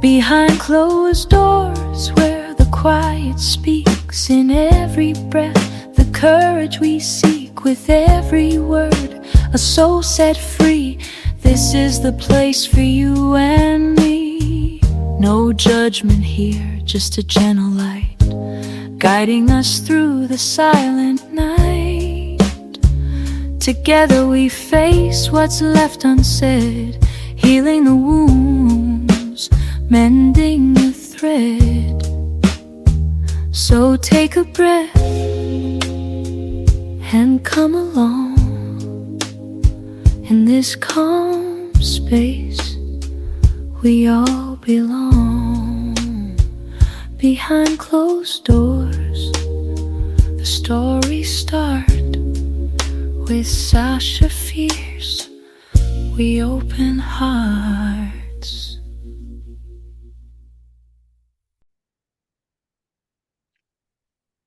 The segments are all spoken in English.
Behind closed doors where the quiet speaks, in every breath the courage we seek, with every word a soul set free. This is the place for you and me. No judgment here, just a gentle light guiding us through the silent night. Together we face what's left unsaid, healing the wounds, mending the thread. So take a breath and come along. In this calm space we all belong. Behind closed doors the stories start. With Sascha Fierce we open hearts.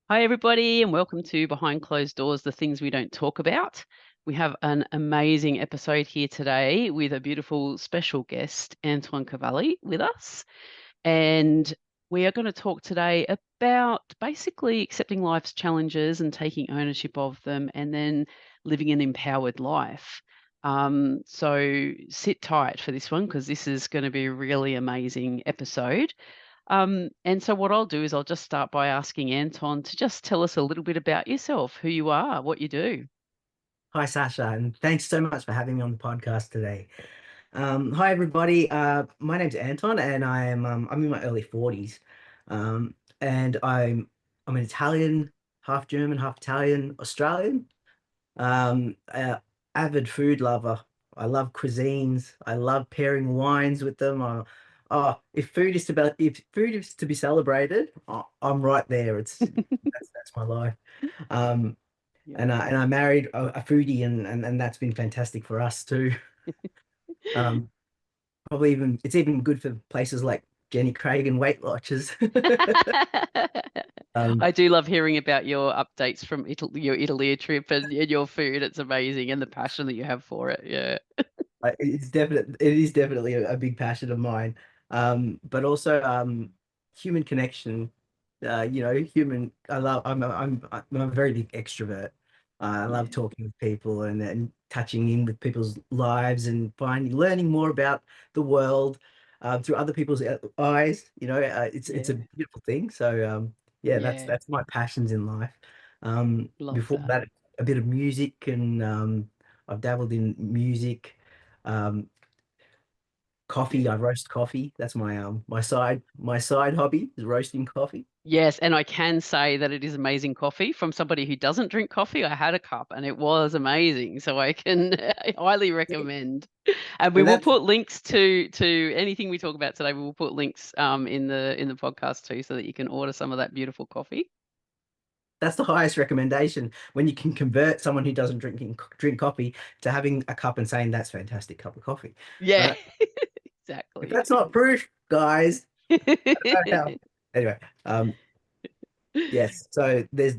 Hi everybody, and welcome to Behind Closed Doors, the things we don't talk about. We have an amazing episode here today with a beautiful special guest, Antoine Cavalli, with us. And we are going to talk today about basically accepting life's challenges and taking ownership of them, and then living an empowered life. So sit tight for this one, because this is going to be a really amazing episode. And so what I'll do is I'll just start by asking Anton to just tell us a little bit about yourself, who you are, what you do. Hi, Sasha, and thanks so much for having me on the podcast today. Hi, everybody. My name's Anton, and I'm in my early 40s, and I'm an Italian, half German, half Italian, Australian. Avid food lover. I love cuisines. I love pairing wines with them. If food is to be celebrated, I'm right there. That's my life. Um, Yep. and I married a foodie, and that's been fantastic for us too. Probably it's even good for places like Jenny Craig and Weight Watchers. I do love hearing about your updates from your Italy trip and your food. It's amazing, and the passion that you have for it. Yeah. It is definitely a big passion of mine. But also human connection. Human. I'm a very big extrovert. I love Yeah. talking with people and touching in with people's lives and learning more about the world through other people's eyes. It's a Yeah. beautiful thing. So yeah, Yeah. that's my passions in life. Love Before that. that, a bit of music, and I've dabbled in music. Um, Coffee, Yeah. I roast coffee. That's my side hobby is roasting coffee. Yes, and I can say that it is amazing coffee. From somebody who doesn't drink coffee, I had a cup and it was amazing. So I can I highly recommend. And we And will that's put links to anything we talk about today. We will put links in the podcast too, so that you can order some of that beautiful coffee. that's the highest recommendation, when you can convert someone who doesn't drink coffee to having a cup and saying that's fantastic cup of coffee. Yeah, But if exactly. that's not proof, guys, I don't know how. Anyway, yes. So there's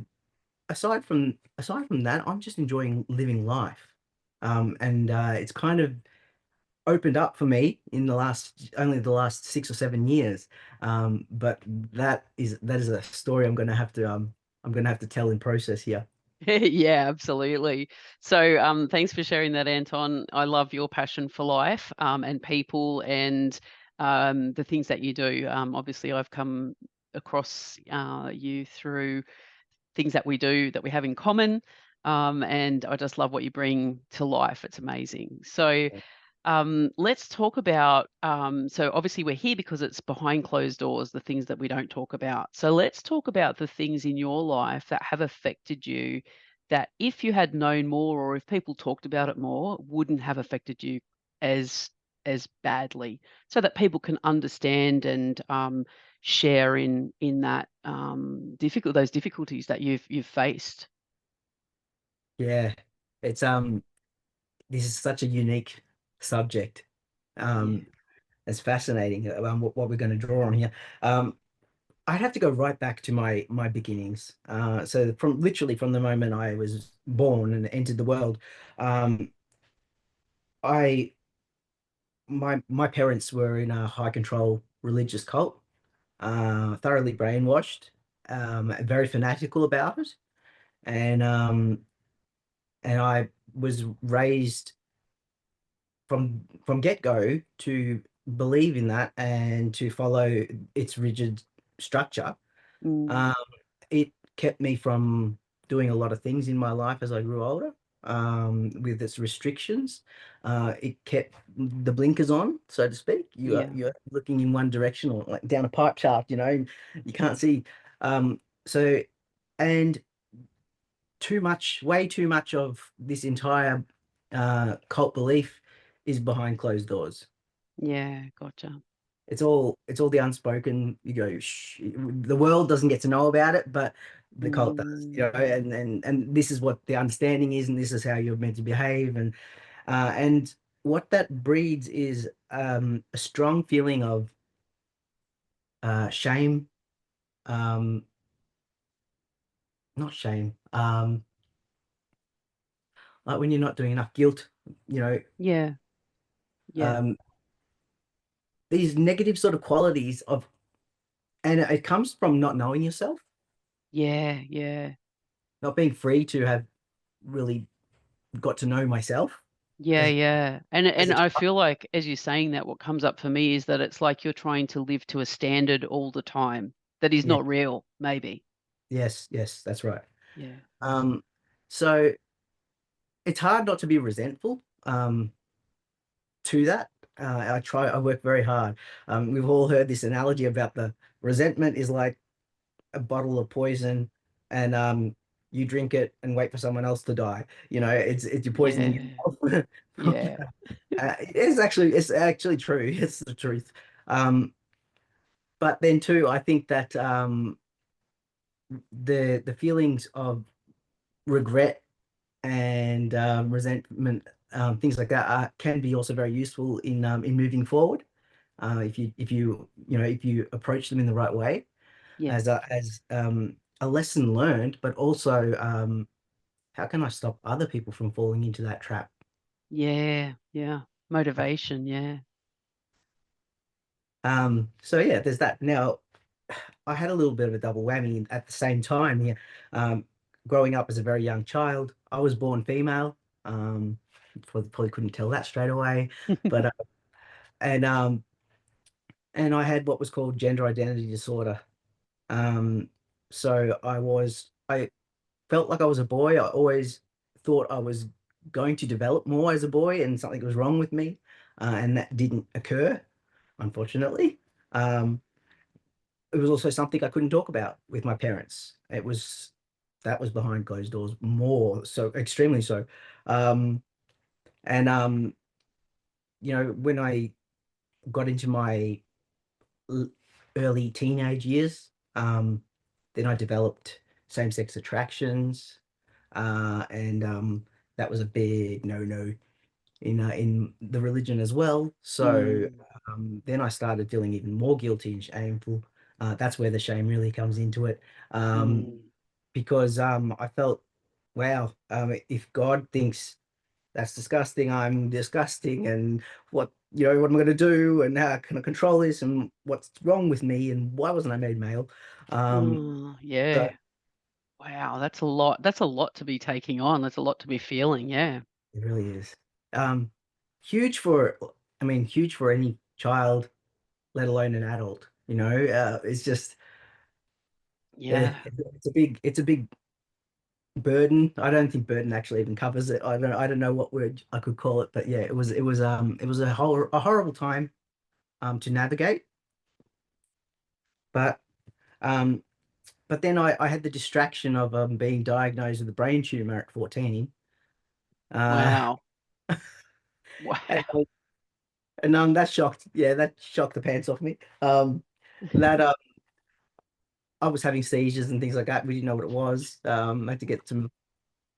aside from that, I'm just enjoying living life, and it's kind of opened up for me in the last 6 or 7 years. But that is a story I'm gonna have to tell in process here. Yeah, absolutely. So, thanks for sharing that, Anton. I love your passion for life, and people, and the things that you do. Obviously, I've come across you through things that we do that we have in common, and I just love what you bring to life. It's amazing. So, let's talk about, so obviously we're here because it's behind closed doors, the things that we don't talk about. So let's talk about the things in your life that have affected you, that if you had known more, or if people talked about it more, wouldn't have affected you as badly, so that people can understand and share in that those difficulties that you've faced. Yeah, it's this is such a unique subject. Yeah. Um, it's fascinating, what we're going to draw on here. I'd have to go right back to my beginnings. So from the moment I was born and entered the world, um, I my parents were in a high control religious cult, thoroughly brainwashed, very fanatical about it, and I was raised from get-go to believe in that and to follow its rigid structure. Mm. Um, it kept me from doing a lot of things in my life as I grew older, with its restrictions. It kept the blinkers on, so to speak. Yeah. You're looking in one direction or like down a pipe shaft, you can't see. So, and way too much of this entire cult belief is behind closed doors. Yeah. Gotcha. It's all the unspoken. You go, shh, the world doesn't get to know about it, but the cult does, Mm. and this is what the understanding is, and this is how you're meant to behave, and what that breeds is a strong feeling of shame, um, not shame, like when you're not doing enough, guilt, you know, Yeah. Yeah. um, these negative sort of qualities and it comes from not knowing yourself, Yeah. Yeah. not being free to have really got to know myself Yeah, as yeah. as And a I child. feel like as you're saying that, what comes up for me is that it's like you're trying to live to a standard all the time that is Yeah, not real, maybe. yes, that's right. Yeah. So it's hard not to be resentful to that. I work very hard. We've all heard this analogy about the resentment is like a bottle of poison, and you drink it and wait for someone else to die. It's you're poisoning Yeah. yourself. Yeah. It's actually true. It's the truth. Um, but then too, I think that the feelings of regret and resentment, things like that, can be also very useful in moving forward. If you approach them in the right way, Yeah. as a lesson learned, but also how can I stop other people from falling into that trap? Yeah. Yeah. Motivation. Yeah. So yeah, there's that. Now, I had a little bit of a double whammy at the same time here. Um, Growing up as a very young child, I was born female. Um, Probably couldn't tell that straight away, but and and I had what was called gender identity disorder. Um, so I felt like I was a boy. I always thought I was going to develop more as a boy, and something was wrong with me, and that didn't occur, unfortunately. Um, it was also something I couldn't talk about with my parents. That was behind closed doors, more so, extremely so. Um, and when I got into my l- early teenage years, then I developed same-sex attractions, and that was a big no-no in the religion as well. So Mm. then I started feeling even more guilty and shameful. That's where the shame really comes into it, um, Mm. because I felt, wow, if God thinks that's disgusting, I'm disgusting, and what am I going to do, and how can I control this, and what's wrong with me, and why wasn't I made male? Um, Mm. so Yeah. Wow. That's a lot. That's a lot to be taking on. That's a lot to be feeling. Yeah. it really is. Um, huge for, I mean, huge for any child, let alone an adult. It's just Yeah. it's a big burden. I don't think burden actually even covers it. I don't know what word I could call it, but yeah, it was a horrible time to navigate. But um, but then I had the distraction of being diagnosed with a brain tumor at 14. Uh, Wow. and, Wow. that shocked the pants off me. That I was having seizures and things like that. We didn't know what it was. I had to get some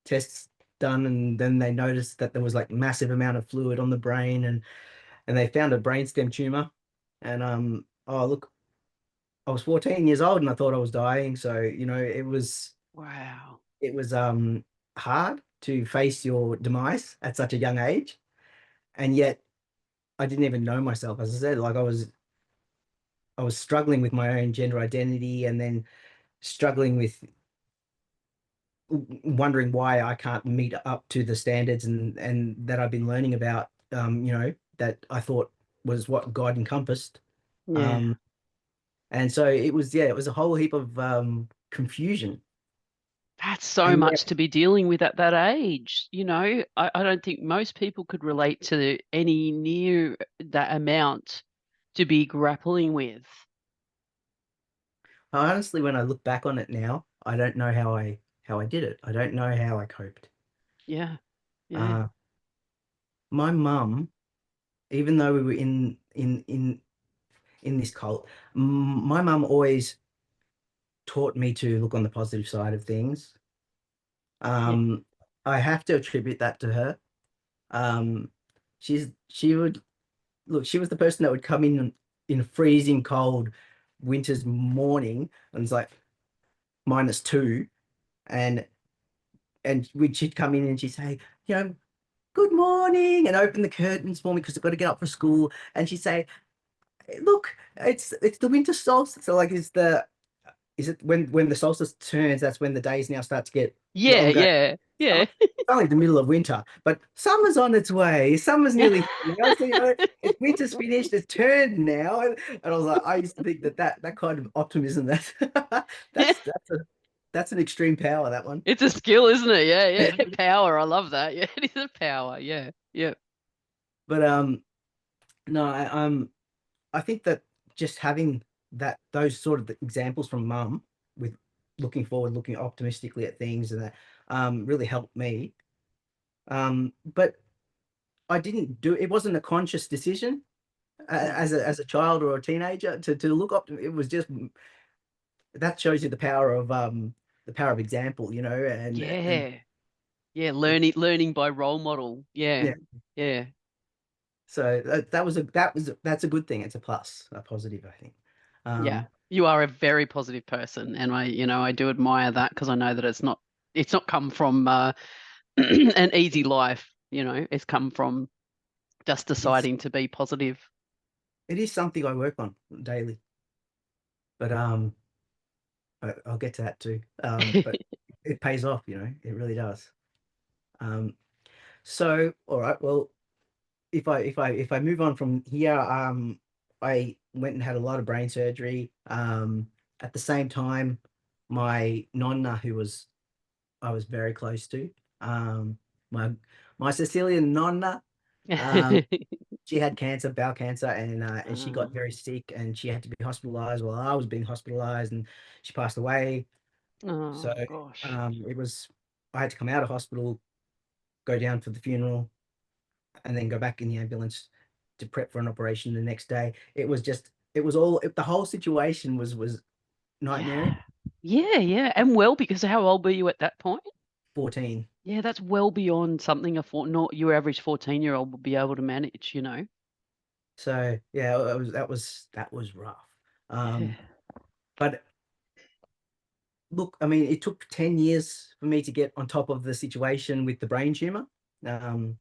tests done, and then they noticed that there was like massive amount of fluid on the brain, and they found a brainstem tumor. And oh look, I was 14 years old and I thought I was dying. So Wow. it was hard to face your demise at such a young age, and yet I didn't even know myself. As I said, like I was struggling with my own gender identity, and then struggling with wondering why I can't meet up to the standards and that I've been learning about, that I thought was what God encompassed. Yeah. Um, and so it was, yeah, it was a whole heap of confusion. That's so And yeah, much to be dealing with at that age. I don't think most people could relate to any near that amount to be grappling with. honestly, when I look back on it now, I don't know how I did it. I don't know how I coped. Yeah. Yeah. Uh, my mum, even though we were in this cult, my mum always taught me to look on the positive side of things. Yeah. Um, I have to attribute that to her. Um, she would look, she was the person that would come in a freezing cold winter's morning, and it's like -2, and she'd come in and she'd say, good morning, and open the curtains for me because I've got to get up for school. And she'd say, look, it's the winter solstice. So like, is it when the solstice turns, that's when the days now start to get Yeah. longer. Yeah. Yeah. It's only the middle of winter, but summer's on its way. Summer's nearly now. So, winter's finished. It's turned now. And I was like, I used to think that kind of optimism, that's that's a that's an extreme power, that one. It's a skill, isn't it? Yeah, yeah. Power. I love that. Yeah, it is a power. Yeah. Yeah. But no, I think that just having those sort of examples from mum, with looking forward, looking optimistically at things, and that really helped me. But I didn't do it. Wasn't a conscious decision Mm. as a child or a teenager to look up. It was just, that shows you the power of example, and Yeah. Yeah. it, Learning by role model. Yeah. yeah. Yeah. So that's a good thing. It's a plus, a positive, I think. Yeah. Um, You are a very positive person, and I do admire that because I know that it's not come from an easy life. It's come from just it's deciding to be positive. it is something I work on daily, but I'll get to that too. But it pays off, it really does. Um, so all right, well, if I move on from here, I went and had a lot of brain surgery. At the same time, my nonna, I was very close to, um, my Sicilian nonna, um, she had cancer, bowel cancer, and she got Oh, very sick, and she had to be hospitalized while I was being hospitalized, and she passed away. So oh gosh. it was I had to come out of hospital, go down for the funeral, and then go back in the ambulance to prep for an operation the next day. The whole situation was nightmare. Yeah. Yeah, yeah. And well, because how old were you at that point? 14. Yeah, that's well beyond something not your average 14-year-old would be able to manage. So yeah, that was rough. Yeah. But look, I mean, it took 10 years for me to get on top of the situation with the brain tumor. Um,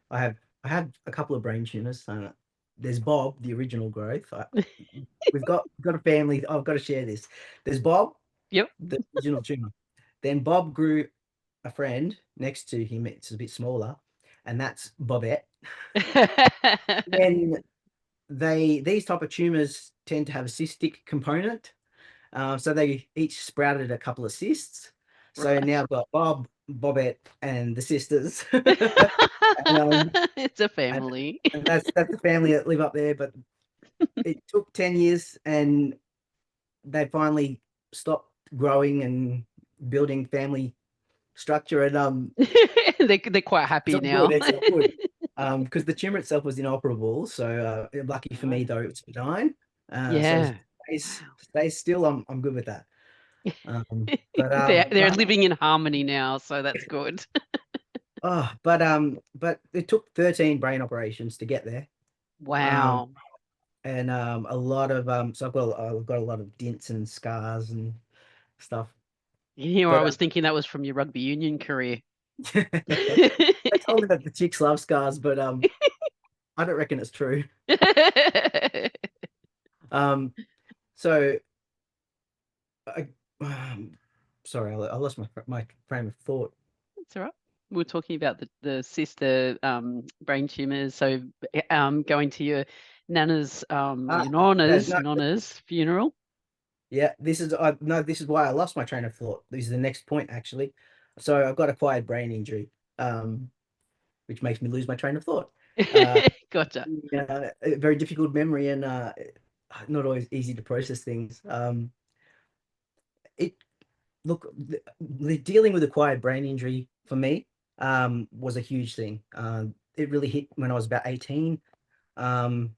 I have a couple of brain tumors. There's Bob, the original growth. We've got a family. I've got to share this. There's Bob, Yep. the original tumor. Then Bob grew a friend next to him. It's a bit smaller, and that's Bobette. Then these type of tumors tend to have a cystic component. So they each sprouted a couple of cysts. So Right. now I've got Bob, Bobette, and the sisters. and, um, It's a and family. and that's the family that live up there. But it took 10 years, and they finally stopped growing and building family structure. And They're quite it's happy all good. now. It's all good. Because the tumor itself was inoperable. So lucky for me, Right. though, it's benign. So Yeah. Wow. stays still. I'm good with that. But They're living in harmony now, so that's good. but it took 13 brain operations to get there. Um, Wow. and a lot of so I've got a lot of dents and scars and stuff. Here I But was thinking that was from your rugby union career. they told me that the chicks love scars, but I don't reckon it's true. Um, So I, sorry, I lost my frame of thought. That's all right. We're talking about the sister brain tumors. So going to your nana's or your Yeah, nonna's funeral. yeah, this is no, this is why I lost my train of thought. This is the next point actually. So I've got acquired brain injury, which makes me lose my train of thought. Gotcha. Yeah, a very difficult memory and not always easy to process things. It look dealing with acquired brain injury for me was a huge thing. It really hit when I was about 18. Um,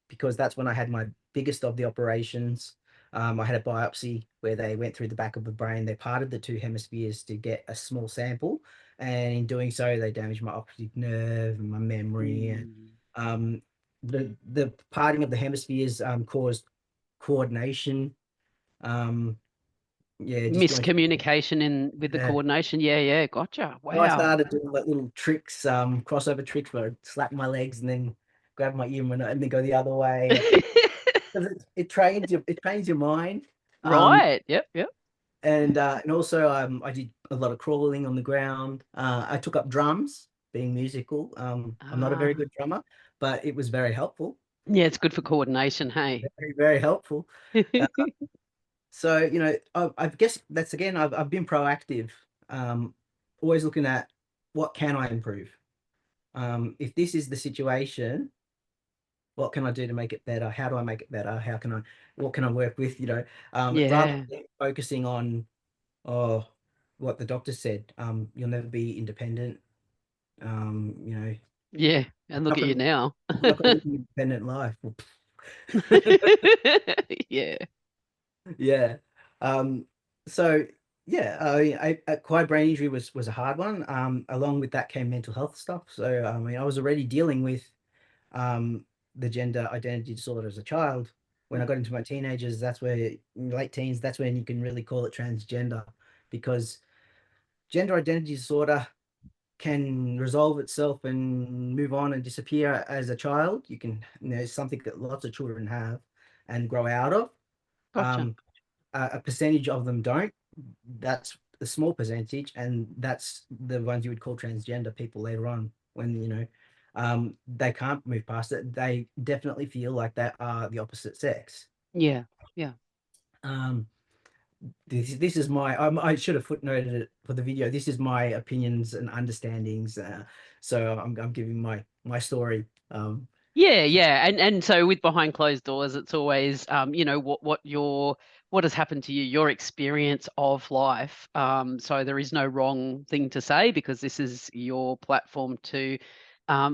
because that's when I had my biggest of the operations. I had a biopsy where they went through the back of the brain. They parted the two hemispheres to get a small sample, and in doing so, they damaged my optic nerve and my memory. And Mm. the parting of the hemispheres caused coordination. Um, yeah, disjointed. Miscommunication with the Yeah. coordination. Yeah, gotcha. So I Wow. started doing like little tricks, crossover tricks where I'd slap my legs and then grab my ear and then go the other way. 'Cause it trains your mind. Um, Right. Yep. and also I did a lot of crawling on the ground. I took up drums, being musical. I'm not a very Ah, good drummer, but it was very helpful. yeah, it's good for coordination. Hey. Very, very helpful. Uh, so I guess that's again, I've been proactive, um, always looking at what can I improve. If this is the situation, what can I do to make it better? How do I make it better? What can I work with? Rather Yeah. than focusing on, oh, what the doctor said, you'll never be independent. Um, you know, Yeah. And look not at you gonna, now. not gonna live an independent life. Yeah. Yeah. Um, so yeah, acquired brain injury was a hard one. Along with that came mental health stuff. So I mean, I was already dealing with um, the gender identity disorder as a child. When I got into my teenagers, late teens, that's when you can really call it transgender, because gender identity disorder can resolve itself and move on and disappear as a child. It's something that lots of children have and grow out of. Gotcha. A percentage of them don't. That's a small percentage, and that's the ones you would call transgender people later on when they can't move past it. They definitely feel like they are the opposite sex. Yeah. Yeah. Um, this is my I should have footnoted it for the video. This is my opinions and understandings. So I'm giving my story. Yeah. And so with behind closed doors, it's always what has happened to you, your experience of life. So there is no wrong thing to say because this is your platform to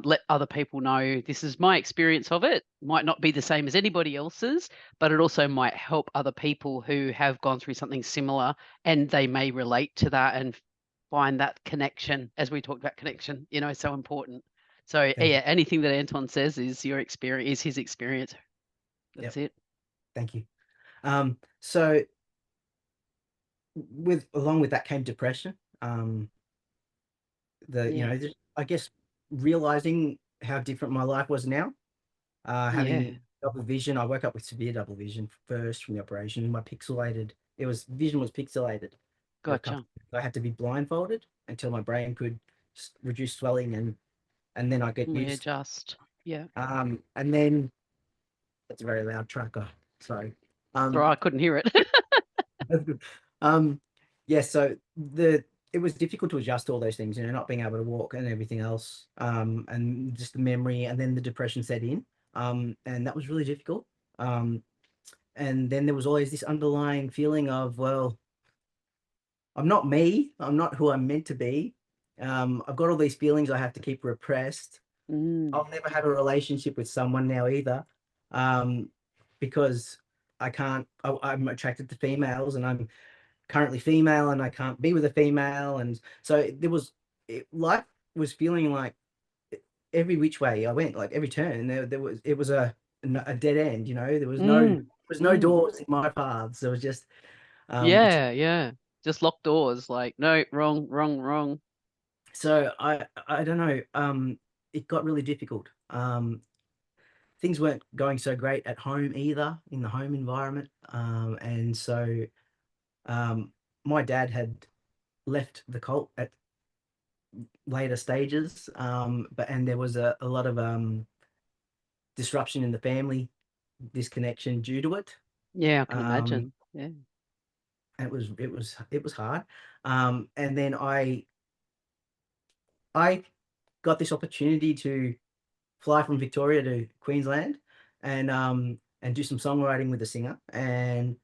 let other people know this is my experience of it. Might not be the same as anybody else's, but it also might help other people who have gone through something similar and they may relate to that and find that connection, as we talked about connection, so important. So Thank you. yeah, anything that Anton says is your experience, is his experience. That's Yep. it. Thank you. So with along with that came depression. Yeah. I guess realizing how different my life was now, Yeah. having double vision. I woke up with severe double vision first from the operation. My pixelated, vision was pixelated. Gotcha. I had to be blindfolded until my brain could reduce swelling, and then I get used. Readjust. Yeah. And then that's a very loud tracker. Sorry. So Um, I couldn't hear it. um, yeah. So it was difficult to adjust to all those things, not being able to walk and everything else, and just the memory, and then the depression set in, and that was really difficult. Um, and then there was always this underlying feeling of, well, I'm not me. I'm not who I'm meant to be. I've got all these feelings I have to keep repressed. Mm. I'll never have a relationship with someone now either, um, because I can't. I'm attracted to females, and I'm currently female, and I can't be with a female, and so life was feeling like every which way I went, like every turn, it was a dead end. Mm. There was no Mm. doors in my paths. There was just which Yeah. Just locked doors. Like, no, wrong, wrong, wrong. so I don't know. It got really difficult. things weren't going so great at home either, in the home environment. And so my dad had left the cult at later stages, and there was a lot of disruption in the family, disconnection due to it. Yeah, I can Um, imagine. Yeah. it was hard. And then I got this opportunity to fly from Victoria to Queensland and do some songwriting with a singer, and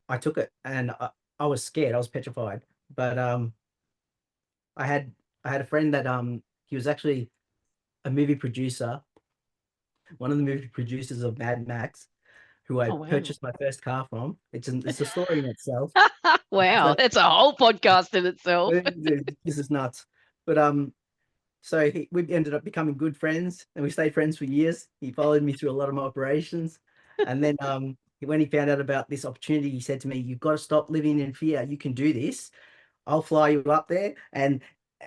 I took it, and I was scared, I was petrified, but I had I had a friend that he was actually a movie producer, one of the movie producers of Mad Max, who I Oh, wow. purchased my first car from. It's a story in itself. Wow, So that's a whole podcast in itself. this is nuts. But so we ended up becoming good friends, and we stayed friends for years. He followed me through a lot of my operations, and then when he found out about this opportunity, he said to me, "You've got to stop living in fear. You can do this. I'll fly you up there, and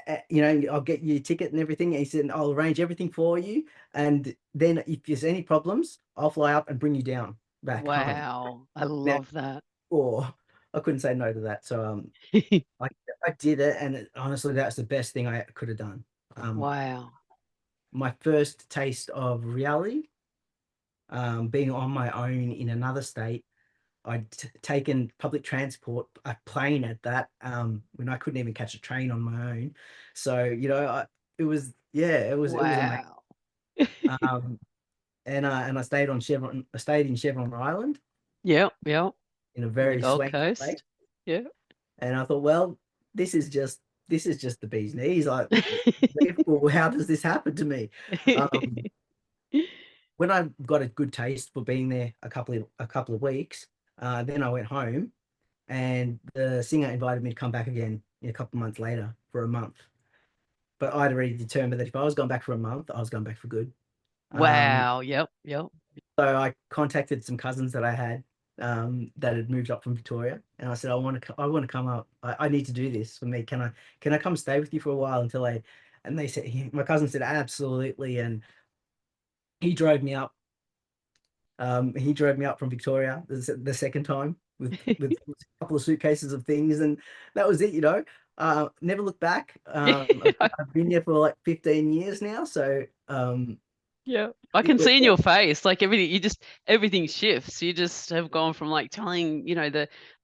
I'll get you a ticket and everything." And he said, "I'll arrange everything for you, and then if there's any problems, I'll fly up and bring you down back home." Wow, I Now, love that. or I couldn't say no to that, so I I did it, and honestly, that's the best thing I could have done. Um, Wow. my first taste of reality, being on my own in another state. I'd taken public transport, a plane at that, when I couldn't even catch a train on my own. So, it was, yeah, it was amazing. Wow. Um, and I stayed in Chevron Island Yep, yep. in a On the very Gold swanky place. Coast. Yeah. And I thought, well, this is just the bee's knees. Like, well, how does this happen to me? Um, when I got a good taste for being there a couple of weeks, then I went home, and the singer invited me to come back again a couple of months later for a month. But I'd already determined that if I was going back for a month, I was going back for good. Um, Wow. Yep, yep. so I contacted some cousins that I had, that had moved up from Victoria, and I said, I want to come up. I need to do this for me. Can I come stay with you for a while until I? And they said, my cousin said, absolutely, and he drove me up. He drove me up from Victoria the second time with a couple of suitcases of things, and that was it. Never looked back. I've been here for like 15 years now, so Yeah. I it can was, see in your face, like everything shifts. You just have gone from like telling,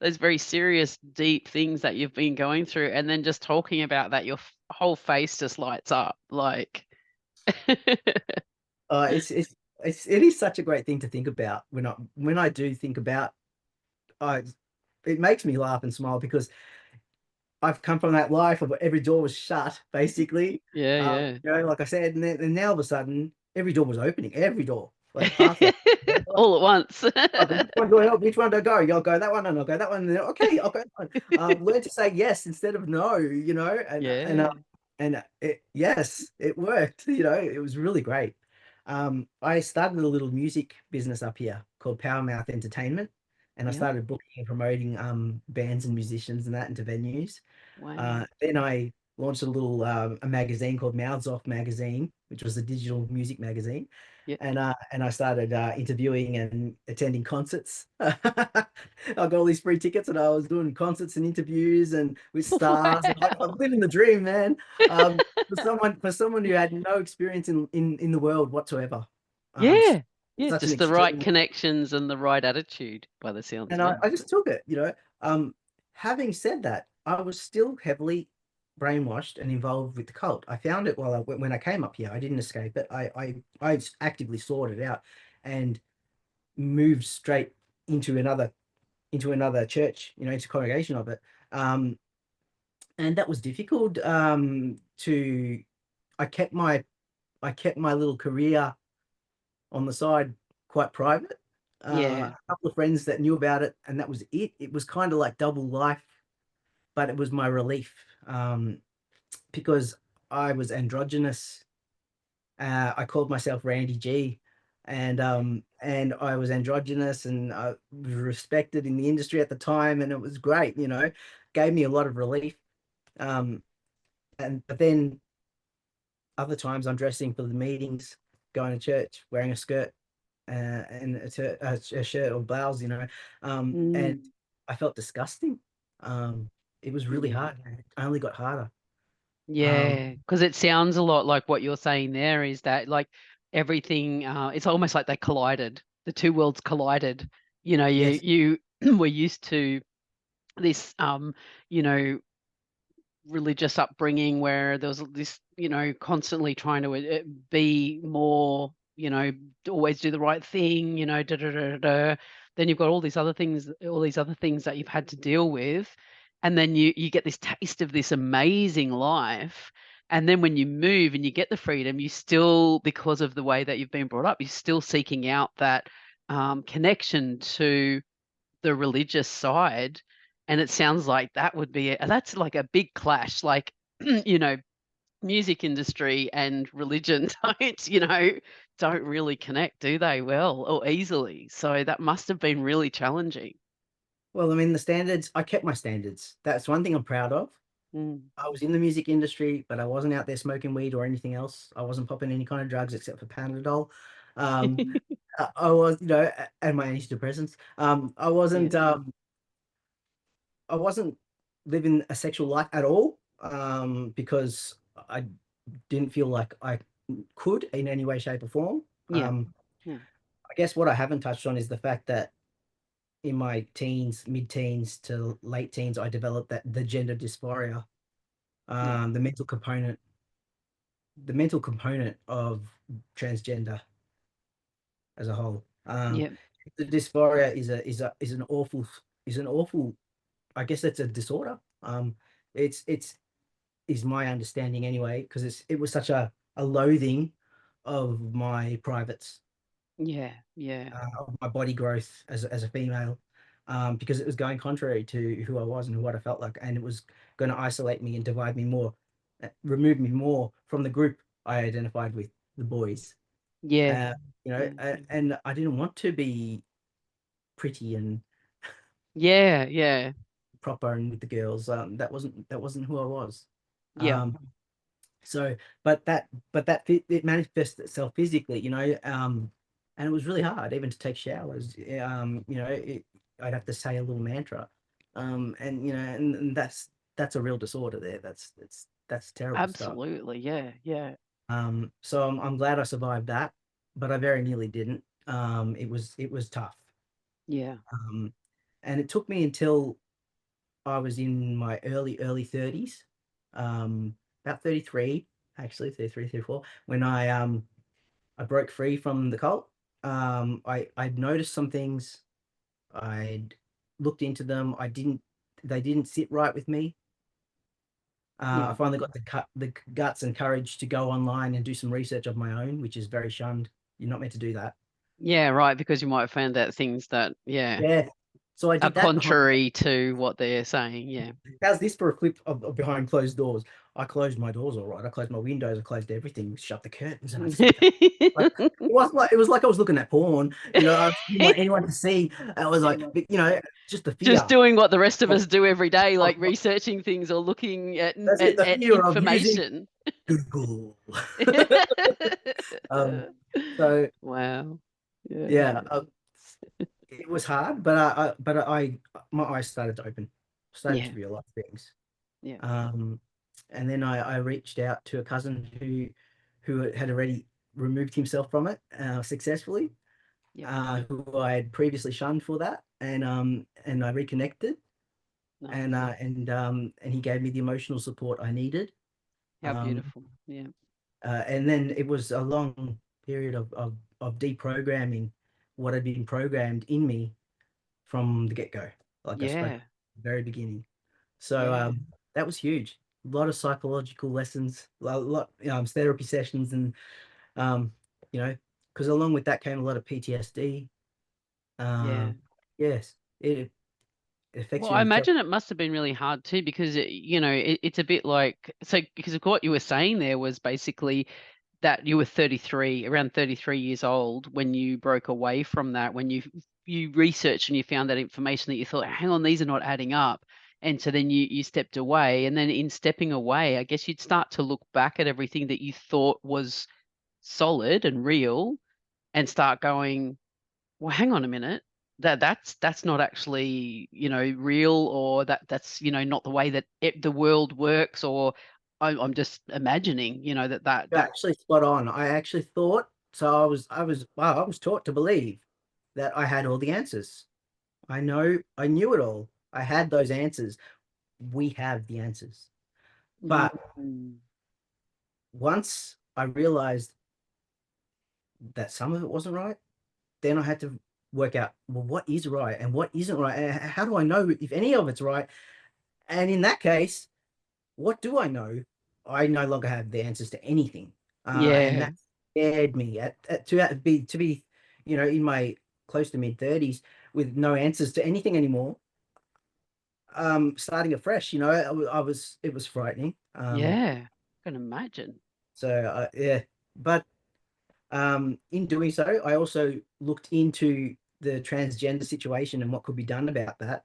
those very serious, deep things that you've been going through, and then just talking about that, your whole face just lights up. Like, it is such a great thing to think about when I do think about. I It makes me laugh and smile because I've come from that life of every door was shut, basically. yeah, yeah. Like I said, and now all of a sudden, every door was opening, every door, like pathway. All at once. Okay, which one do I help? Which one do I go? You'll go that one, and I'll go that one. And then, okay, I'll go that one. Learn to say yes instead of no. Yeah. Yes, it worked. It was really great. I started a little music business up here called Power Mouth Entertainment, and I Yep. started booking and promoting bands and musicians and that into venues. Wow. Then I launched a magazine called Mouths Off Magazine, which was a digital music magazine, Yep. and I started interviewing and attending concerts. I got all these free tickets, and I was doing concerts and interviews and with stars. And I'm living the dream, man. For someone who had no experience in the world whatsoever. It's Yeah. Yeah. such an Just the right extreme, connections and the right attitude by the sounds and of I, it. I just took it. Having said that, I was still heavily brainwashed and involved with the cult. I found it when I came up here. I didn't escape it. I actively sought it out and moved straight into another church, into congregation of it. Um, and that was difficult. To I kept my little career on the side quite private. Yeah. A couple of friends that knew about it, and that was it. It was kind of like double life, but it was my relief, because I was androgynous. I called myself Randy G, and I was androgynous, and I was respected in the industry at the time, and it was great. Gave me a lot of relief. Um, but then other times I'm dressing for the meetings, going to church, wearing a skirt. and a shirt or blouse, and Mm. I felt disgusting. It was really Yeah. hard. It only got harder. Um, Yeah, because it sounds a lot like what you're saying there is that like everything, it's almost like they collided. The two worlds collided. You know, yes, you were used to this, you know, religious upbringing where there was this, constantly trying to be more, always do the right thing, da, da, da, da, da. Then you've got all these other things that you've had to deal with. And then you get this taste of this amazing life. And then when you move and you get the freedom, you still, because of the way that you've been brought up, you're still seeking out that connection to the religious side. And it sounds like that's like a big clash, like, music industry and religion don't really connect, do they, well or easily? So that must have been really challenging. well, I mean, the standards, I kept my standards. That's one thing I'm proud of. Mm. I was in the music industry, but I wasn't out there smoking weed or anything else. I wasn't popping any kind of drugs except for Panadol. Um, I was, and my antidepressants. Yeah. I wasn't living a sexual life at all, because I didn't feel like I could in any way, shape, or form. Yeah. Yeah. I guess what I haven't touched on is the fact that in my teens, mid-teens to late teens, I developed the gender dysphoria, Yeah. the mental component of transgender as a whole. Yeah. The dysphoria is an awful. I guess that's a disorder. It's is my understanding anyway, because it was such a loathing of my privates, Yeah. Yeah. of my body growth as a female, because it was going contrary to who I was and what I felt like, and it was going to isolate me and divide me more, remove me more from the group I identified with, the boys. Yeah. Uh, Yeah. and I didn't want to be pretty and Yeah. Yeah. proper and with the girls. That wasn't who I was. Yeah. Um, so, it manifests itself physically, and it was really hard even to take showers. I'd have to say a little mantra, and that's a real disorder there. That's terrible stuff. Absolutely. Yeah. Yeah. So I'm glad I survived that, but I very nearly didn't. It was tough. Yeah. Um, and it took me until I was in my early 30s, about 33, actually 33, 34, when I broke free from the cult. I'd noticed some things. I'd looked into them. They didn't sit right with me. I Yeah. finally got the guts and courage to go online and do some research of my own, which is very shunned. You're not meant to do that. Yeah. Right. Because you might have found out things that, yeah, Yeah. So I are did that behind. contrary to what they're saying. Yeah. How's this for a clip of behind closed doors? I closed my doors all right. I closed my windows. I closed everything. Shut the curtains, and I just like it was like I was looking at porn. I didn't want anyone to see. I was like, but, just the Just fear. doing what the rest of Of, us do every day, of, like researching things or looking at that's it. The fear of using information. Google. um. So Wow. Yeah. yeah, it was hard, but my eyes started to open. Started Yeah. to realize things. Yeah. Um, and then I reached out to a cousin who had already removed himself from it, successfully, Yeah. who I had previously shunned for that, and I reconnected, and Nice. uh, and he gave me the emotional support I needed. How Um, beautiful. Yeah. and then it was a long period of deprogramming what had been programmed in me from the get-go, like I spoke at Yeah. the very beginning. So Yeah. that was huge. A lot of psychological lessons, a lot therapy sessions, and um, you know, because along with that came a lot of PTSD. Yeah. Yes, it affects Well, you I on the top. imagine it must have been really hard too, because it's a bit like, so because of what you were saying there was basically that you were 33, around 33 years old when you broke away from that, when you researched and you found that information that you thought, hang on, these are not adding up. And so then you stepped away. And then in stepping away, I guess you'd start to look back at everything that you thought was solid and real. and start going, well, hang on a minute. That's not actually, real, or that's, not the way that the world works, or I'm just imagining, You're that actually spot on. I actually thought so. I was taught to believe that I had all the answers. I knew it all. I had those answers. We have the answers. But mm, once I realized that some of it wasn't right, then I had to work out, well, what is right and what isn't right? And how do I know if any of it's right? And in that case, what do I know? I no longer have the answers to anything. And yeah, that scared me to be, in my close to mid 30s with no answers to anything anymore. Starting afresh, it was frightening. yeah, I can imagine. Yeah, but in doing so, I also looked into the transgender situation and what could be done about that.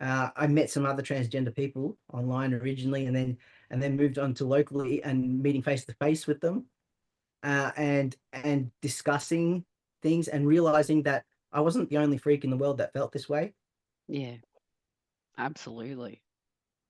I met some other transgender people online originally, and then moved on to locally and meeting face to face with them, and discussing things and realizing that I wasn't the only freak in the world that felt this way. Yeah, absolutely.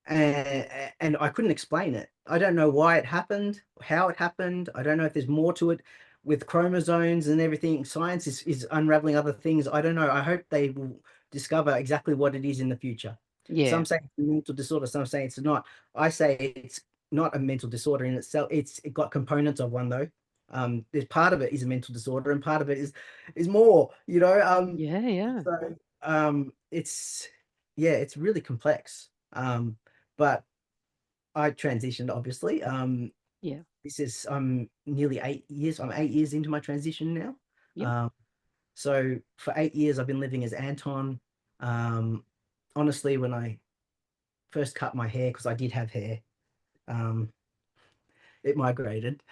And I couldn't explain it. I don't know why it happened, how it happened. I don't know if there's more to it with chromosomes and everything. Science is unraveling other things. I don't know. I hope they will discover exactly what it is in the future. Yeah, Some say it's a mental disorder, some say it's not. I say it's not a mental disorder in itself. It got components of one though. There's part of it is a mental disorder, and part of it is more, yeah, yeah, so it's yeah, it's really complex. But I transitioned, obviously. yeah, I'm nearly 8 years. I'm 8 years into my transition now. yep. Um, so for 8 years, I've been living as Anton. Um, Honestly, when I first cut my hair, because I did have hair, um, it migrated.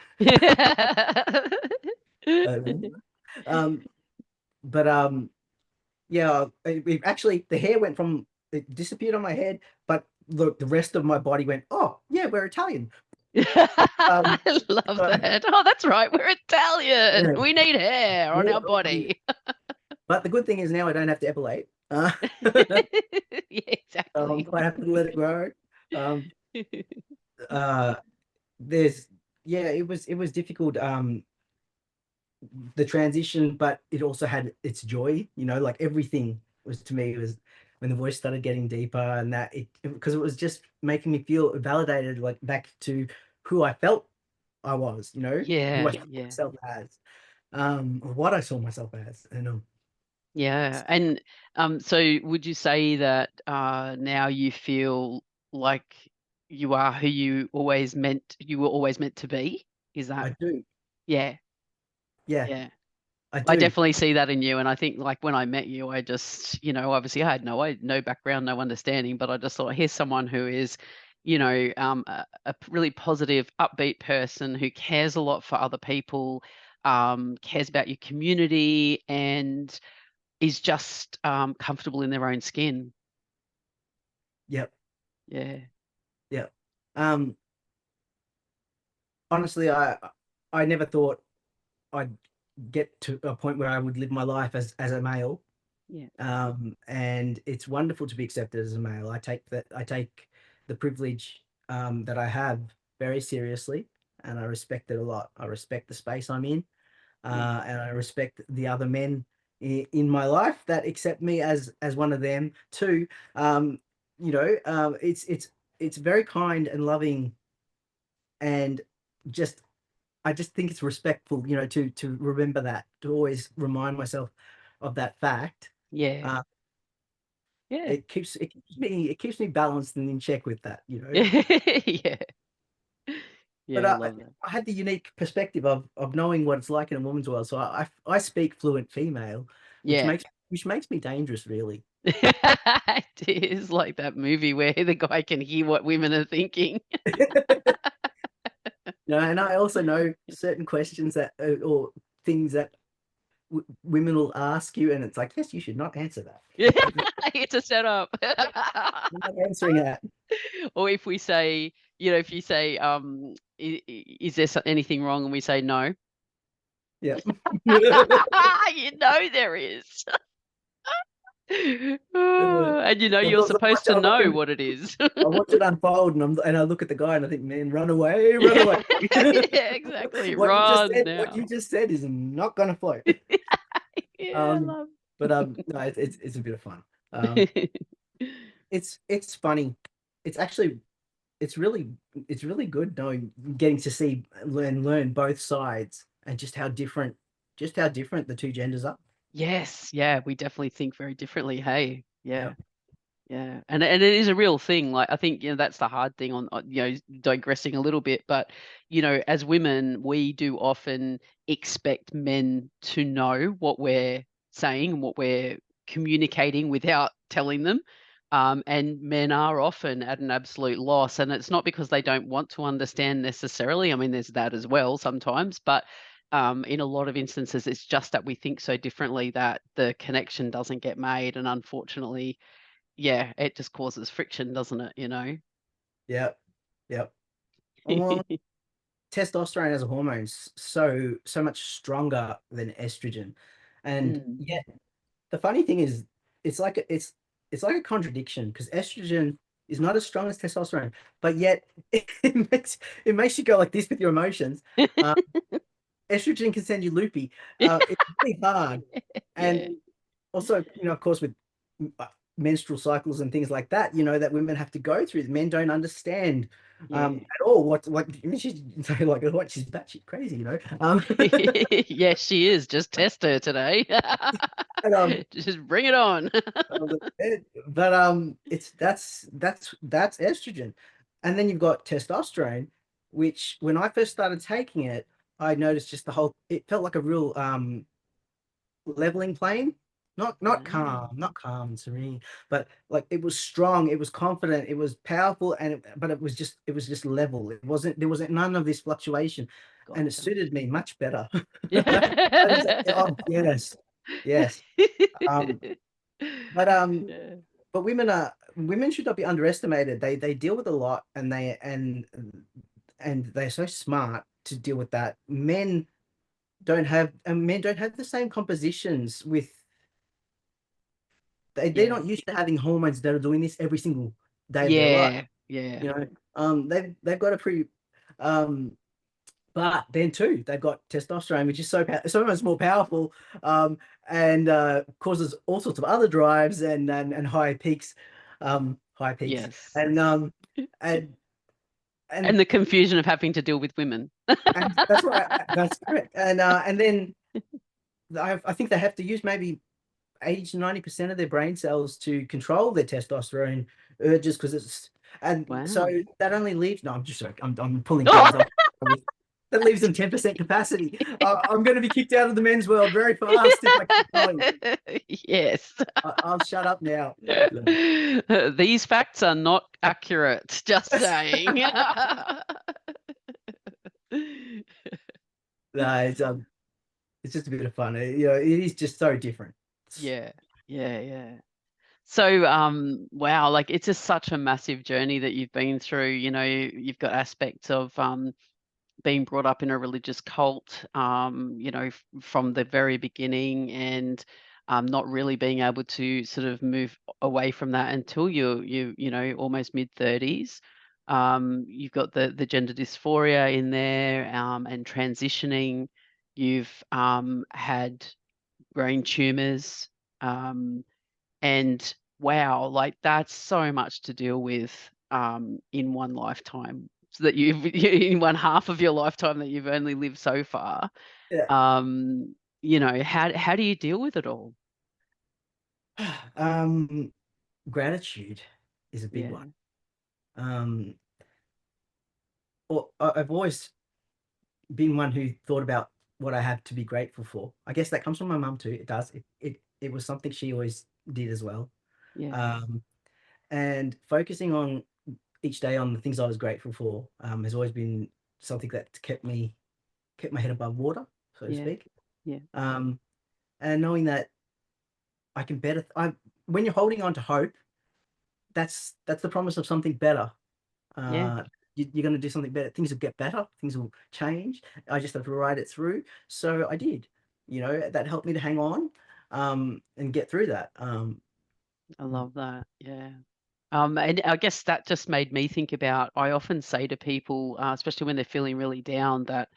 Uh, um, but Yeah, actually the hair went from it disappeared on my head, but the rest of my body went, oh yeah, we're Italian. Um, I love so, that. Oh, that's right. We're Italian. yeah, We need hair on yeah, our body. but the good thing is now I don't have to epilate. Yeah, I'm exactly. quite happy to let it grow. Um, uh, there's Yeah, it was difficult. The transition, but it also had its joy, like everything was to me, it was when the voice started getting deeper, and that because it was just making me feel validated, like back to who I felt I was, who I Yeah, saw yeah. myself as, or what I saw myself as. And Yeah. And so would you say that now you feel like you are who you were always meant to be? Is that? I do. Yeah, Yeah, yeah. I I do. definitely see that in you, and I think, like, when I met you, I just, obviously I had no background, no understanding, but I just thought, here's someone who is, a really positive, upbeat person who cares a lot for other people, cares about your community, and is just comfortable in their own skin. Yep. Yeah, Yep. um Honestly, I never thought I'd get to a point where I would live my life as a male. yeah, And it's wonderful to be accepted as a male. I take the privilege that I have very seriously, and I respect it a lot. I respect the space I'm in, yeah, and I respect the other men in my life that accept me as one of them too. It's very kind and loving, and just I just think it's respectful, to remember that, to always remind myself of that fact. yeah, Uh, yeah, it keeps me balanced and in check with that, yeah, But yeah. I love that. I had the unique perspective of knowing what it's like in a woman's world. So I speak fluent female, which Yeah. makes me dangerous, really. It is like that movie where the guy can hear what women are thinking. And I also know certain questions that or things that women will ask you, and it's like, yes, you should not answer that. Yeah, it's a setup. I'm not answering that. Or if we say, if you say, is there anything wrong? And we say no. Yeah. You know there is. And you know you're Sometimes supposed to know what it is. I watch it unfold, and I look at the guy and I think, man, run away, run away. Yeah, exactly. Run What you now. just said is not gonna float. Yeah, I Um, love. but no, it's a bit of fun. Um, it's funny. It's actually it's really good knowing getting to see learn both sides and just how different the two genders are. Yes, yeah, we definitely think very differently. Hey, Yeah. yeah. Yeah, and it is a real thing. Like I think that's the hard thing on digressing a little bit, but as women, we do often expect men to know what we're saying and what we're communicating without telling them. And men are often at an absolute loss, and it's not because they don't want to understand necessarily. I mean, there's that as well sometimes, but in a lot of instances, it's just that we think so differently that the connection doesn't get made, and unfortunately yeah, it just causes friction, doesn't it, Yep. Yep. Well, testosterone as a hormone is so much stronger than estrogen, and Mm, yet the funny thing is, it's like it's like a contradiction because estrogen is not as strong as testosterone, but yet it makes you go like this with your emotions. Uh, Estrogen can send you loopy. It's really hard, yeah, and also, of course, with uh, menstrual cycles and things like that, that women have to go through. Men don't understand yeah. at all what I mean, she's like what she's batshit crazy, Yes, she is. Just test her today. and, Just bring it on. but it's that's estrogen, and then you've got testosterone, which when I first started taking it, I noticed just the whole. It felt like a real leveling plane. Wow. Not calm and serene, but like it was strong, it was confident, it was powerful, but it was just level. There wasn't none of this fluctuation, and it Gotcha. suited me much better. Oh, Yeah. yes, yes. Um, but Yeah. women should not be underestimated. They deal with a lot, and they're so smart to deal with that. Men don't have the same compositions with they're Yeah. not used to having hormones that are doing this every single day of their life. Yeah. Yeah. They've got a pretty um but then too they've got testosterone, which is so much more powerful, um and causes all sorts of other drives and high peaks, Yes. and And and the confusion of having to deal with women. and that's correct, and then I think they have to use maybe 80 to 90% of their brain cells to control their testosterone urges because it's and so Wow. that only leaves no, I'm just joking. I'm pulling things up. That leaves them 10% capacity. I'm going to be kicked out of the men's world very fast if I keep going. Yes. I'll shut up now. These facts are not accurate, just saying. No, it's just a bit of fun. It is just so different. Yeah, yeah, yeah. So, wow, like it's just such a massive journey that you've been through. You've got aspects of being brought up in a religious cult, from the very beginning, and not really being able to sort of move away from that until you almost mid-30s. You've got the gender dysphoria in there, and transitioning. You've had brain tumors, and wow, like that's so much to deal with in one lifetime. So that you've in one half of your lifetime that you've only lived so far. Yeah. How do you deal with it all? Um, Gratitude is a big Yeah, one. Um, I've always been one who thought about what I have to be grateful for. I guess that comes from my mum too. It does. It was something she always did as well. yeah, Um, and focusing on each day on the things I was grateful for has always been something that kept my head above water, so to yeah, speak. yeah, Um, and knowing that I can better. When you're holding on to hope, that's the promise of something better. yeah, Uh, you're going to do something better. Things will get better. Things will change. I just have to ride it through. So I did. That helped me to hang on, and get through that. I love that. Yeah. And I guess that just made me think about, I often say to people, especially when they're feeling really down, that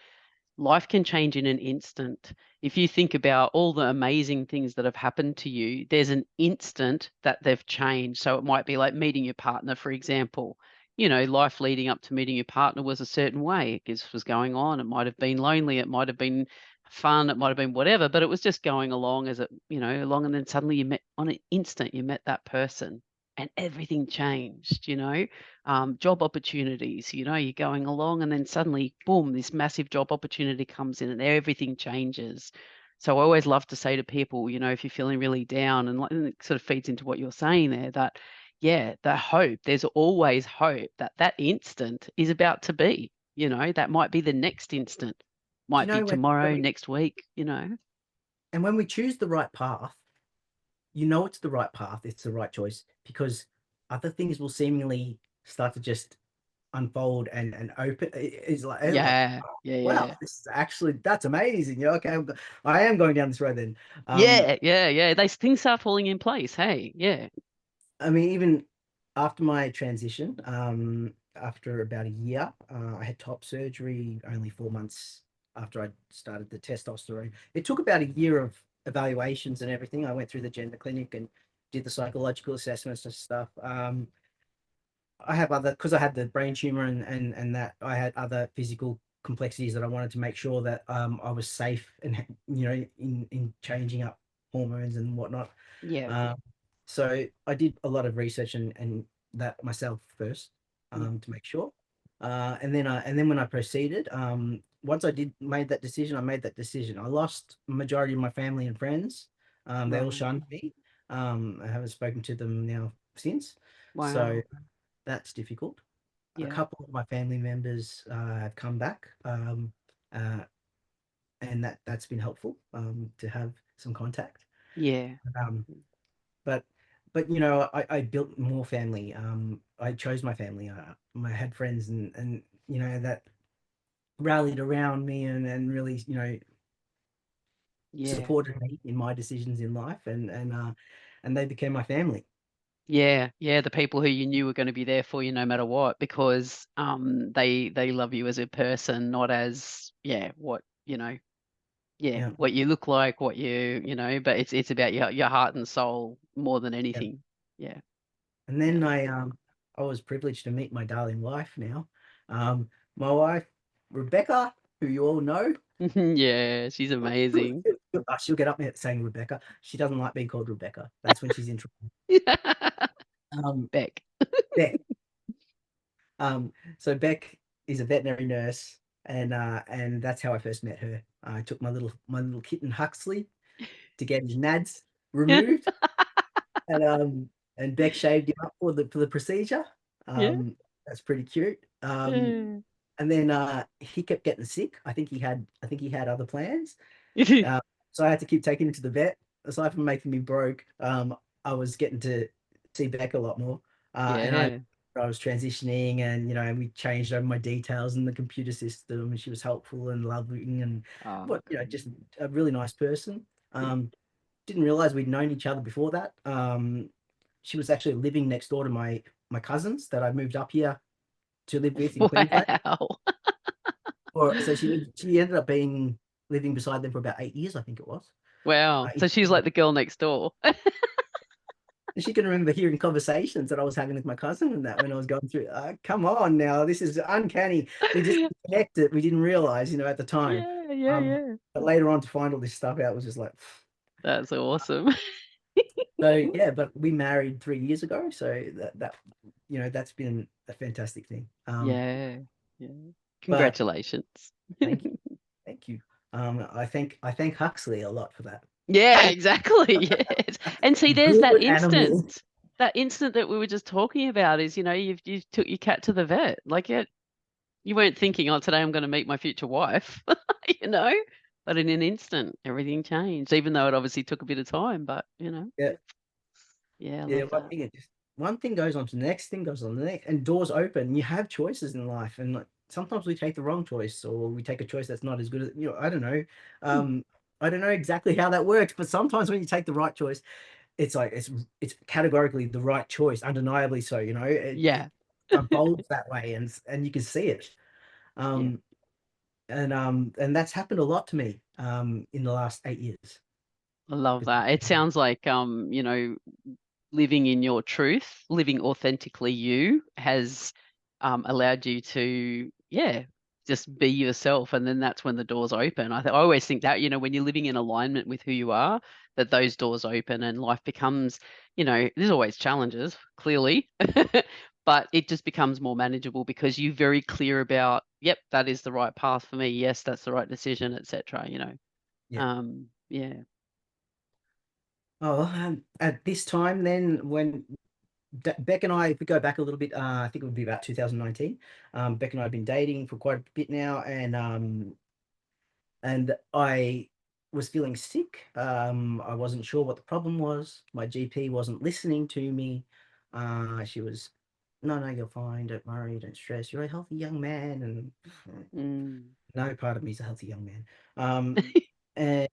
life can change in an instant. If you think about all the amazing things that have happened to you, there's an instant that they've changed. So it might be like meeting your partner, for example. Life leading up to meeting your partner was a certain way. It just was going on. It might have been lonely. It might have been fun. It might have been whatever, but it was just going along as along. And then suddenly you met on an instant, you met that person and everything changed. Job opportunities, you're going along and then suddenly, boom, this massive job opportunity comes in and everything changes. So I always love to say to people, if you're feeling really down, and it sort of feeds into what you're saying there, that, yeah, the hope, there's always hope that that instant is about to be, that might be the next instant, Do you might be know tomorrow, next week. when we choose the right path, it's the right path, it's the right choice, because other things will seemingly start to just unfold and open. It's like, Yeah, yeah, wow, yeah. that's amazing. Okay, I am going down this road then. Yeah, yeah, yeah. These things start falling in place. Hey, yeah. I mean, even after my transition, after about a year, I had top surgery only 4 months after I started the testosterone. It took about a year of evaluations and everything. I went through the gender clinic and did the psychological assessments and stuff. I have because I had the brain tumor, and that I had other physical complexities that I wanted to make sure that I was safe, and in changing up hormones and whatnot. Yeah, Um, so I did a lot of research and that myself first, yeah. to make sure. And then when I proceeded, once I did made that decision, I made that decision. I lost a majority of my family and friends. They all Right. shunned me. I haven't spoken to them now since. So Wow. that's difficult. A Yeah. couple of my family members have come back, uh, and that's been helpful, to have some contact. Yeah. Um, but I built more family. I chose my family. I had friends, and that rallied around me, and really Yeah. supported me in my decisions in life, and they became my family. Yeah. Yeah. The people who you knew were going to be there for you no matter what, because they love you as a person, not as, yeah, Yeah, what you look like, but it's about your heart and soul more than yeah. anything. Yeah. And Yeah. then I was privileged to meet my darling wife now. My wife, Rebecca, who you all know. Yeah, she's amazing. She'll get up there saying Rebecca. She doesn't like being called Rebecca. That's when she's in trouble. Um, Beck. Beck. So Beck is a veterinary nurse, and that's how I first met her. I took my little kitten Huxley to get his nads removed, and Beck shaved him up for the procedure. Yeah. That's pretty cute. Yeah. And then he kept getting sick. I think he had other plans. Uh, so I had to keep taking him to the vet. Aside from making me broke, I was getting to see Beck a lot more. And Yeah. I was transitioning, and we changed over my details in the computer system, and she was helpful and loving, and Oh, just a really nice person. yeah. Didn't realize we'd known each other before that. She was actually living next door to my cousins that I moved up here to live with in Queensland. Wow. So she ended up living beside them for about 8 years, I think it was. Wow. So she's like the girl next door. And she can remember hearing conversations that I was having with my cousin, and that when I was going through. Come on now, this is uncanny. We just connected. We didn't realize, at the time. Yeah, yeah, yeah. But later on, to find all this stuff out was just like. That's awesome. So yeah, but we married 3 years ago, so that's been a fantastic thing. Yeah. Yeah. But Congratulations. thank you, thank you. I thank Huxley a lot for that. Yeah, exactly. Yes. And see, there's Good animal. that instant that we were just talking about is, you took your cat to the vet. Like you weren't thinking, oh, today I'm going to meet my future wife, you know, but in an instant, everything changed, even though it obviously took a bit of time, but Yeah, yeah, I yeah. love Well, I that. think one thing goes on to the next thing goes on to the next, and doors open. You have choices in life, and like sometimes we take the wrong choice, or we take a choice that's not as good as, I don't know. Mm. I don't know exactly how that works, but sometimes when you take the right choice, it's like it's categorically the right choice, undeniably so. It Yeah. unfolds that way, and you can see it. Yeah. Um, and that's happened a lot to me in the last 8 years. I love that. It sounds like living in your truth, living authentically you has allowed you to, yeah, just be yourself. And then that's when the doors open. I always think that, when you're living in alignment with who you are, that those doors open and life becomes, there's always challenges, clearly, but it just becomes more manageable because you're very clear about, yep, that is the right path for me. Yes, that's the right decision, etc. Yeah. Yeah. Oh, at this time, then when Beck and I, if we go back a little bit, I think it would be about 2019. Beck and I have been dating for quite a bit now, and I was feeling sick. I wasn't sure what the problem was. My GP wasn't listening to me. She was, no, you're fine. Don't worry. Don't stress. You're a healthy young man, and Mm. no part of me is a healthy young man. And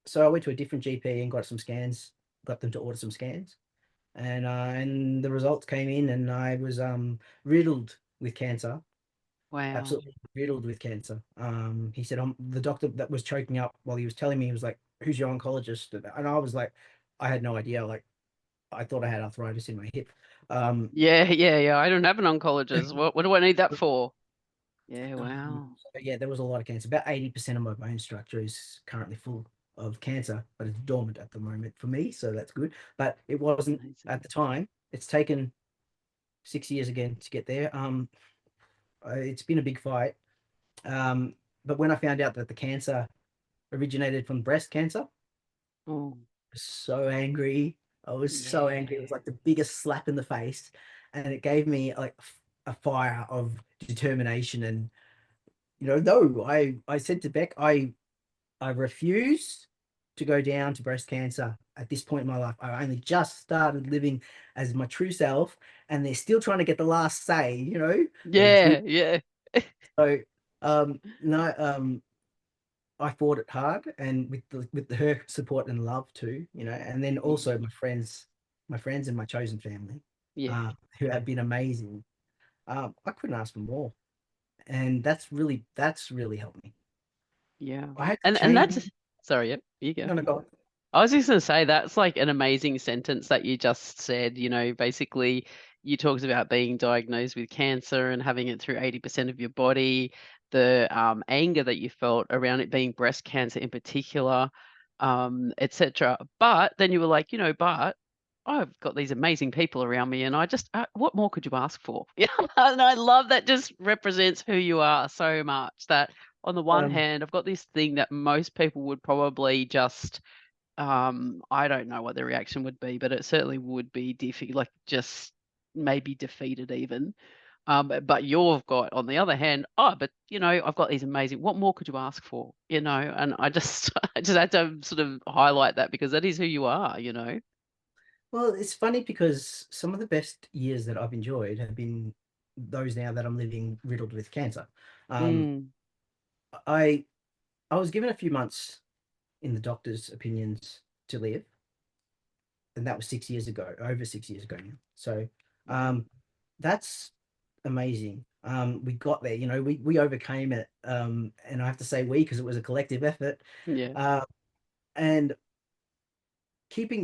so I went to a different GP and got some scans. Got them to order some scans, and the results came in, and I was riddled with cancer, Wow. absolutely riddled with cancer. He said, the doctor that was choking up while he was telling me, he was like, "Who's your oncologist?" And I was like, I had no idea. Like, I thought I had arthritis in my hip. Um, Yeah, yeah, yeah. I don't have an oncologist. What do I need that for? Yeah, wow. so yeah, there was a lot of cancer. About 80% of my bone structure is currently full of cancer, but it's dormant at the moment for me, so that's good. But it wasn't at Amazing. the time. It's taken 6 years again to get there. It's been a big fight. Um, but when I found out that the cancer originated from breast cancer, I Oh, was so angry. I was so angry. It was yeah. like the biggest slap in the face, and it gave me like a fire of determination. And no, I said to Beck, I refuse to go down to breast cancer at this point in my life. I only just started living as my true self, and they're still trying to get the last say. Those Yeah, yeah. so no, I fought it hard, and with her support and love too, and then also Mm. my friends and my chosen family, Yeah, who have been amazing. I couldn't ask for more, and that's really helped me. yeah. I had to And change. that's sorry, yep, you go. No, no, go. I was just going to say that's like an amazing sentence that you just said. Basically, you talked about being diagnosed with cancer and having it through 80% of your body, the anger that you felt around it being breast cancer in particular, etc. But then you were like, but I've got these amazing people around me, and I just, what more could you ask for? Yeah, and I love that. Just represents who you are so much. That on the one Um, hand, I've got this thing that most people would probably just I don't know what the reaction would be, but it certainly would be like just maybe defeated even. But you've got, on the other hand, oh, but I've got these amazing. What more could you ask for? And I just, I just had to sort of highlight that because that is who you are. well, it's funny because some of the best years that I've enjoyed have been those now that I'm living riddled with cancer. Um, Mm, I I was given a few months in the doctor's opinions to live, and that was 6 years ago, over 6 years ago now. So wow. um, that's amazing. We got there, we overcame it. And I have to say we because it was a collective effort. Yeah. Uh, and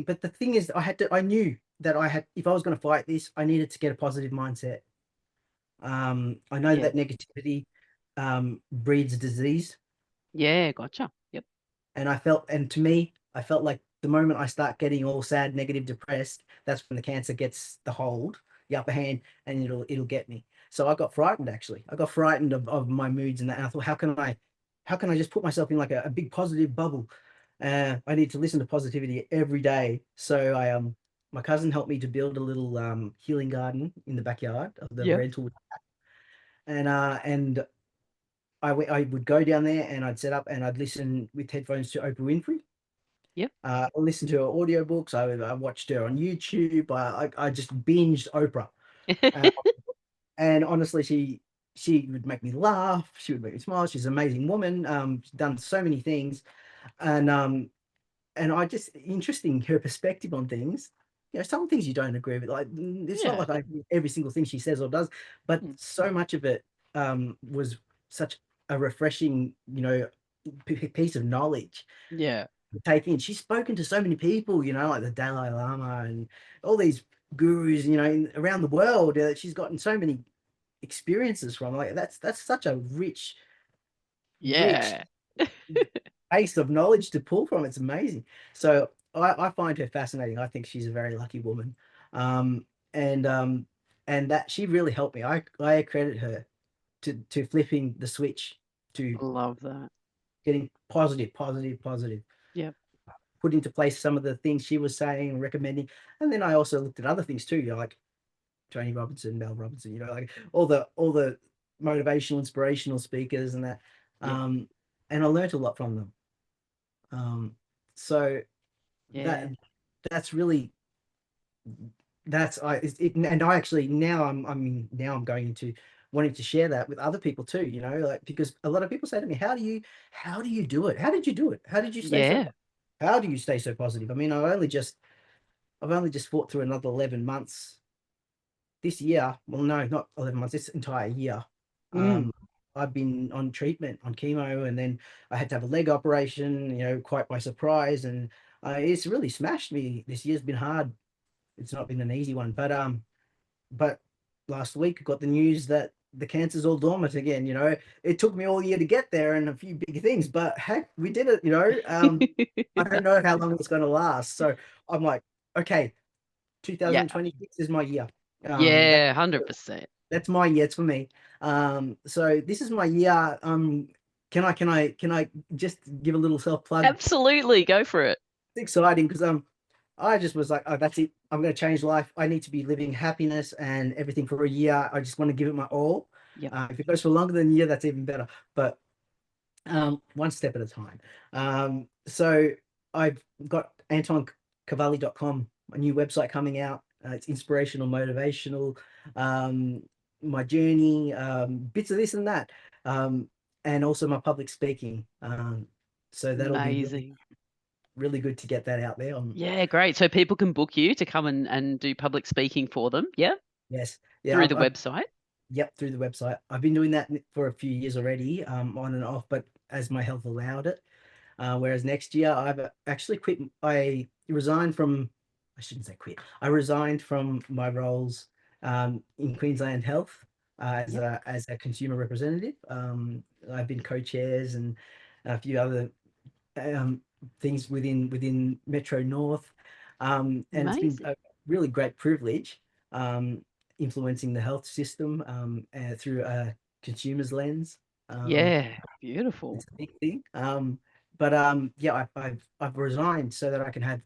but the thing is, I knew that if I was going to fight this, I needed to get a positive mindset. I know Yeah. that negativity breeds disease. Yeah. Gotcha. Yep. And to me, I felt like the moment I start getting all sad, negative, depressed, that's when the cancer gets the upper hand, and it'll get me. So I got frightened, actually. I got frightened of my moods and that. And I thought, how can I just put myself in like a big positive bubble? I need to listen to positivity every day. So my cousin helped me to build a little healing garden in the backyard of the Yep. rental, and I would go down there and I'd set up and I'd listen with headphones to Oprah Winfrey, Yep. I listened to her audiobooks. I watched her on YouTube. I just binged Oprah. Uh, and honestly, she would make me laugh. She would make me smile. She's an amazing woman. She's done so many things, and I just interesting her perspective on things. Some things you don't agree with. Like it's not Yeah. like I agree with every single thing she says or does, but Mm. so much of it was such a refreshing, piece of knowledge Yeah. to take in. She's spoken to so many people, like the Dalai Lama and all these gurus, around the world. She's gotten so many experiences from. Like that's such a rich Yeah. base of knowledge to pull from. It's amazing. So I find her fascinating. I think she's a very lucky woman. Um, and that she really helped me. I accredit her to flipping the switch to Love that. getting positive, positive, positive, Yep. put into place some of the things she was saying and recommending. And then I also looked at other things too, like Tony Robinson, Mel Robinson, like all the motivational, inspirational speakers and that. Yep. Um, and I learned a lot from them. So that Yeah. that's really that's I it, and I actually now I'm going into wanting to share that with other people too, like because a lot of people say to me, how do you do it? How did you do it? How did you stay so Yeah. how do you stay so positive? I mean, I've only just fought through another 11 months this year. Well, no, not 11 months, this entire year. Mm. Um, I've been on treatment on chemo, and then I had to have a leg operation, quite by surprise. And it's really smashed me. This year's been hard. It's not been an easy one, but last week I got the news that the cancer's all dormant again. It took me all year to get there and a few big things, but heck, we did it. I don't know how long it's going to last. So I'm like, okay, Yeah. 2026 is my year. That Yeah. 100%. that's my year. It's for me. So this is my year. Can I just give a little self plug? Absolutely. Go for it. It's exciting because I just was like, oh, that's it. I'm going to change life. I need to be living happiness and everything for a year. I just want to give it my all. Yep. If it goes for longer than a year, that's even better. But one step at a time. So I've got AntonCavalli.com, a new website coming out. It's inspirational, motivational, um, my journey, bits of this and that, and also my public speaking. So that'll be really, Amazing. really good to get that out there. Yeah, great. So people can book you to come and do public speaking for them. Yeah. Yes, yeah, Through the website. yep, through the website. I've been doing that for a few years already, on and off, but as my health allowed it. Whereas next year, I've actually quit. I resigned from, I shouldn't say quit. I resigned from my roles in Queensland Health as Yep. a consumer representative. I've been co-chairs and a few other um, things within Metro North, and it's been Amazing. a really great privilege influencing the health system through a consumer's lens. Um, Yeah. Beautiful. it's a big thing. But yeah, I've resigned so that I can have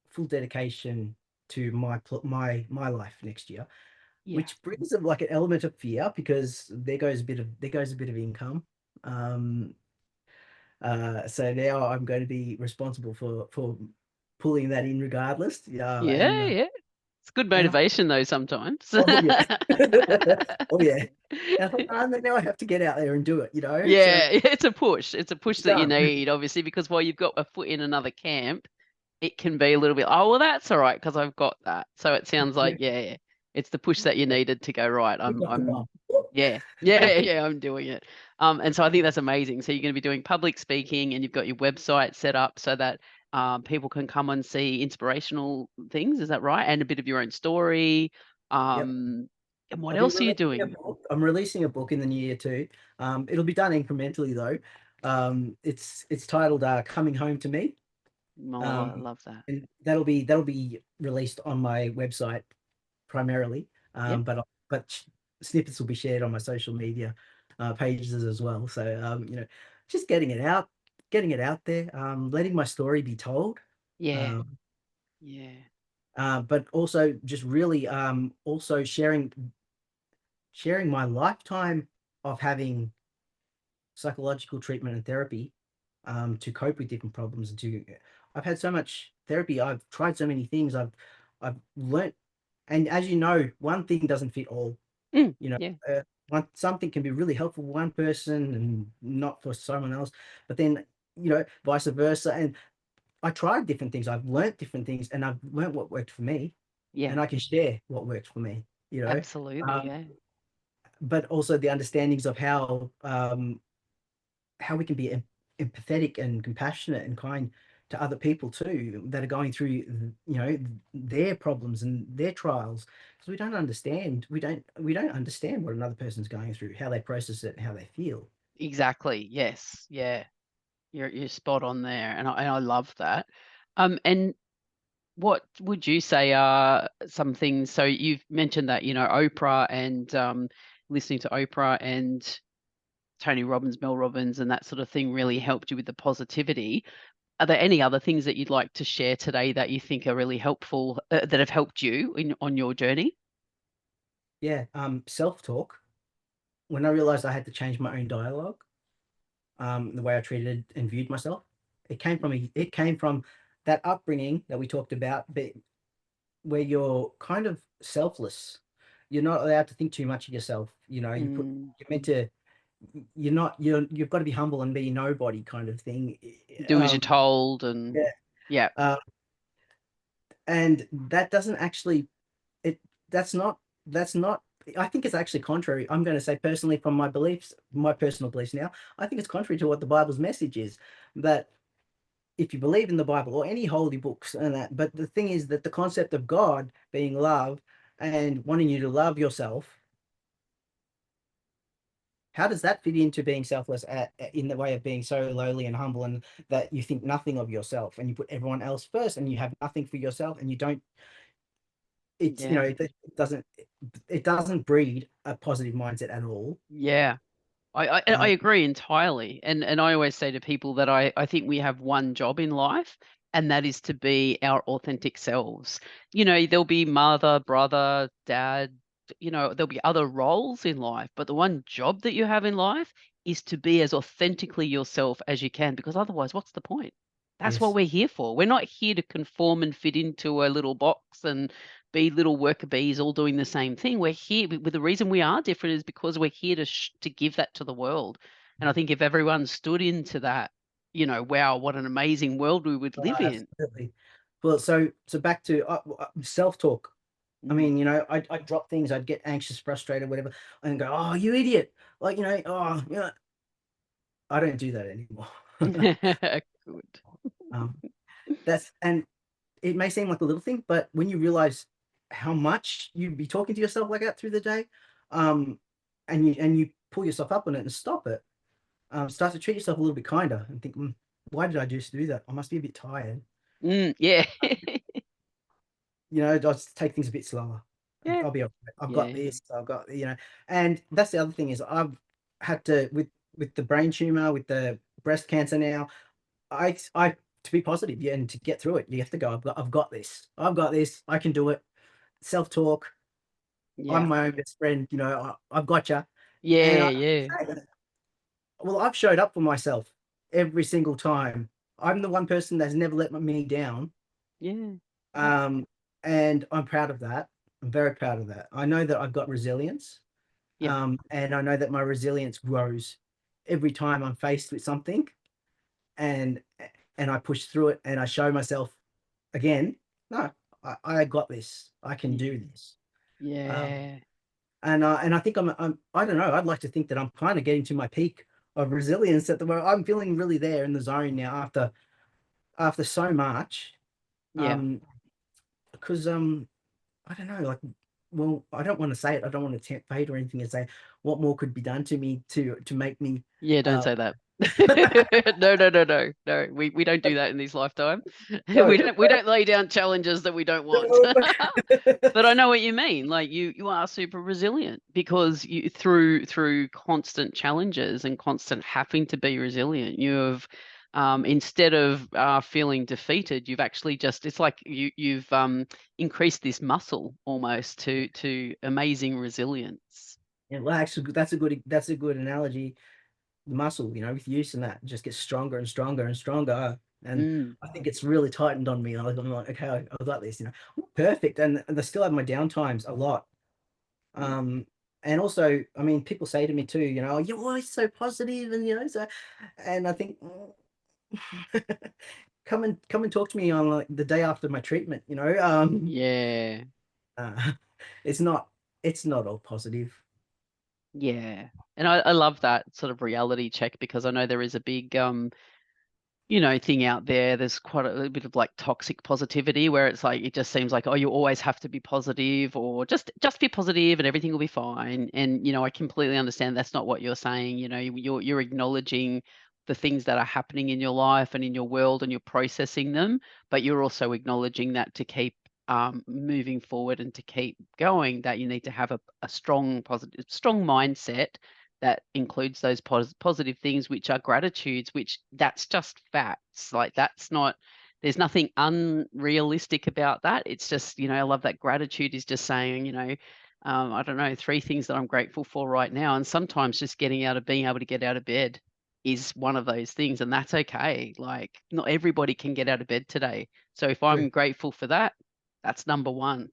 full dedication to my life next year, Yeah. which brings up like an element of fear because there goes a bit of income. Um, so now I'm going to be responsible for pulling that in regardless. Yeah, Yeah. Yeah. It's good and motivation though sometimes. oh yeah, oh yeah. And I thought, now I have to get out there and do it. So Yeah, it's a push. It's a push it's that you done. need, obviously, because while you've got a foot in another camp, it can be a little bit, oh, well, that's all right because I've got that. So it sounds Yeah, like, yeah, it's the push that you needed to go, right. pick up the ball. Yeah, yeah, yeah, I'm doing it. And so I think that's amazing. So you're going to be doing public speaking and you've got your website set up so that people can come and see inspirational things. Is that right? And a bit of your own story. Yep. And what I'll be else are you releasing a doing? book. I'm releasing a book in the new year too. It'll be done incrementally though. It's titled "Coming Home to Me," Oh, I love that. and that'll be released on my website primarily. Yep. But snippets will be shared on my social media pages as well. So just getting it out there, letting my story be told. Yeah. Um, Yeah. but also just really also sharing my lifetime of having psychological treatment and therapy to cope with different problems and to I've had so much therapy. I've tried so many things. I've learnt, and as you know, one thing doesn't fit all. You know, Yeah. something can be really helpful for one person and not for someone else, but then, vice versa. And I tried different things. I've learnt different things, and I've learnt what worked for me, Yeah. and I can share what worked for me. Absolutely. Um, Yeah. but also the understandings of how we can be empathetic and compassionate and kind to other people too that are going through their problems and their trials, because we don't understand what another person's going through, how they process it and how they feel. Exactly. Yes. Yeah. You're spot on there, and I love that. And what would you say are some things? So you've mentioned that Oprah and listening to Oprah and Tony Robbins, Mel Robbins, and that sort of thing really helped you with the positivity. Are there any other things that you'd like to share today that you think are really helpful, that have helped you on your journey? Yeah. Self-talk. When I realized I had to change my own dialogue, the way I treated and viewed myself, it came from that upbringing that we talked about, but where you're kind of selfless. You're not allowed to think too much of yourself. Mm, You're meant to, you've got to be humble and be nobody kind of thing. do as you're told, and Yeah. yeah, Uh, and that doesn't actually, it, that's not, I think it's actually contrary. I'm going to say personally from my beliefs, my personal beliefs now, I think it's contrary to what the Bible's message is, that if you believe in the Bible or any holy books and that, but the thing is that the concept of God being love and wanting you to love yourself, how does that fit into being selfless in the way of being so lowly and humble, and that you think nothing of yourself and you put everyone else first and you have nothing for yourself and you don't, yeah, it doesn't breed a positive mindset at all. yeah. I Um, agree entirely. And I always say to people that I think we have one job in life, and that is to be our authentic selves. There'll be mother, brother, dad, there'll be other roles in life, but the one job that you have in life is to be as authentically yourself as you can, because otherwise, what's the point? That's what yes. we're here for. We're not here to conform and fit into a little box and be little worker bees all doing the same thing. We're here with the reason we are different is because we're here to give that to the world. And I think if everyone stood into that, wow, what an amazing world we would live in. Absolutely. Well, so back to self-talk. I Mm. mean, I drop things, I'd get anxious, frustrated, whatever, and go, "Oh, you idiot!" Like, oh, I don't do that anymore. Good. Um, and it may seem like a little thing, but when you realize how much you'd be talking to yourself like that through the day, um, and you pull yourself up on it and stop it, start to treat yourself a little bit kinder and think, why did I just do that? I must be a bit tired. Yeah. I'll just take things a bit slower. Yeah. I'll be all right. I've got Yeah. this. I've got, and that's the other thing is I've had to with the brain tumor, with the breast cancer now. I to be positive, yeah, and to get through it, you have to go. I've got this. I've got this. I can do it. Self talk. I'm Yeah. my own best friend. I've got you. And Yeah. Yeah. well, I've showed up for myself every single time. I'm the one person that's never let me down. Yeah. Yep. Um, and I'm proud of that. I'm very proud of that. I know that I've got resilience, Yep. and I know that my resilience grows every time I'm faced with something, and and I push through it, and I show myself again, no, I got this. I can do Yeah. this. Um, Yeah. and I think I don't know. I'd like to think that I'm kind of getting to my peak of resilience at the moment. I'm feeling really there in the zone now after so much. Yeah. Um, because I don't know, like, well, I don't want to say it. I don't want to tempt fate or anything and say what more could be done to me to make me. Yeah, don't Uh, say that. No, no, no, no, no. We don't do that in this lifetime. no, We don't lay down challenges that we don't want. no, But I know what you mean. Like you are super resilient because you through constant challenges and constant having to be resilient, you have instead of feeling defeated, you've actually just it's like you've increased this muscle almost to amazing resilience. yeah, well, actually, that's a good analogy. The muscle, with use and that just gets stronger and stronger and stronger. And Mm. I think it's really tightened on me. I'm like, okay, I got this, perfect. And I still have my down times a lot. Mm. And also, I mean, people say to me too, you're always so positive, and and I think, come and talk to me on like the day after my treatment. Yeah. Uh, it's not it's not all positive. Yeah. And I love that sort of reality check, because I know there is a big thing out there. There's quite a little bit of like toxic positivity, where it's like it just seems like, oh, you always have to be positive, or just be positive and everything will be fine. And I completely understand that's not what you're saying. You're acknowledging the things that are happening in your life and in your world, and you're processing them, but you're also acknowledging that to keep moving forward and to keep going, that you need to have a strong positive, strong mindset that includes those positive things, which are gratitudes, which that's just facts. Like that's not, there's nothing unrealistic about that. It's just, I love that gratitude is just saying, I don't know, 3 things that I'm grateful for right now. And sometimes just being able to get out of bed is one of those things. And that's okay. Like not everybody can get out of bed today. So if True. I'm grateful for that, that's number one.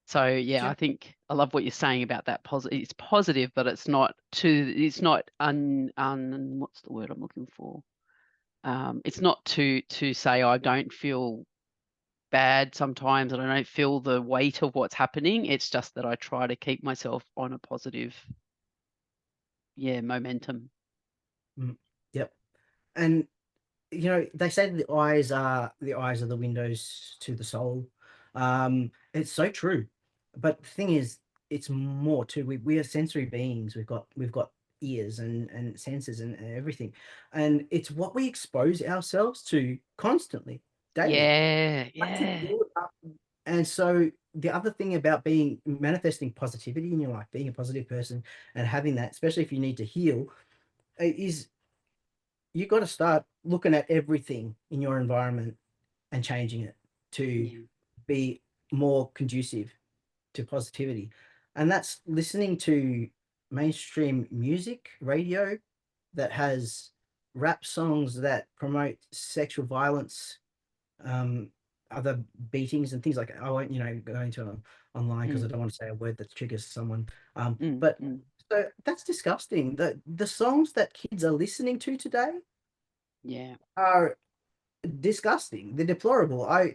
So yeah, I True. think I love what you're saying about that positive. It's positive, but it's not what's the word I'm looking for? It's not to say I don't feel bad sometimes and I don't feel the weight of what's happening. It's just that I try to keep myself on a positive, momentum. Mm, yep. And they say that the eyes are the windows to the soul. It's so true. But the thing is, it's more too. We are sensory beings. We've got ears and senses and everything, and it's what we expose ourselves to constantly, daily. Yeah, Like to yeah, build up. And so the other thing about being manifesting positivity in your life, being a positive person, and having that, especially if you need to heal, is you got to start looking at everything in your environment and changing it to yeah. be more conducive to positivity. And that's listening to mainstream music, radio that has rap songs that promote sexual violence, um, other beatings and things like that. I won't, go into it online because I Mm, don't want to say a word that triggers someone. mm, But mm. so that's disgusting. The songs that kids are listening to today Yeah, are disgusting. They're deplorable. I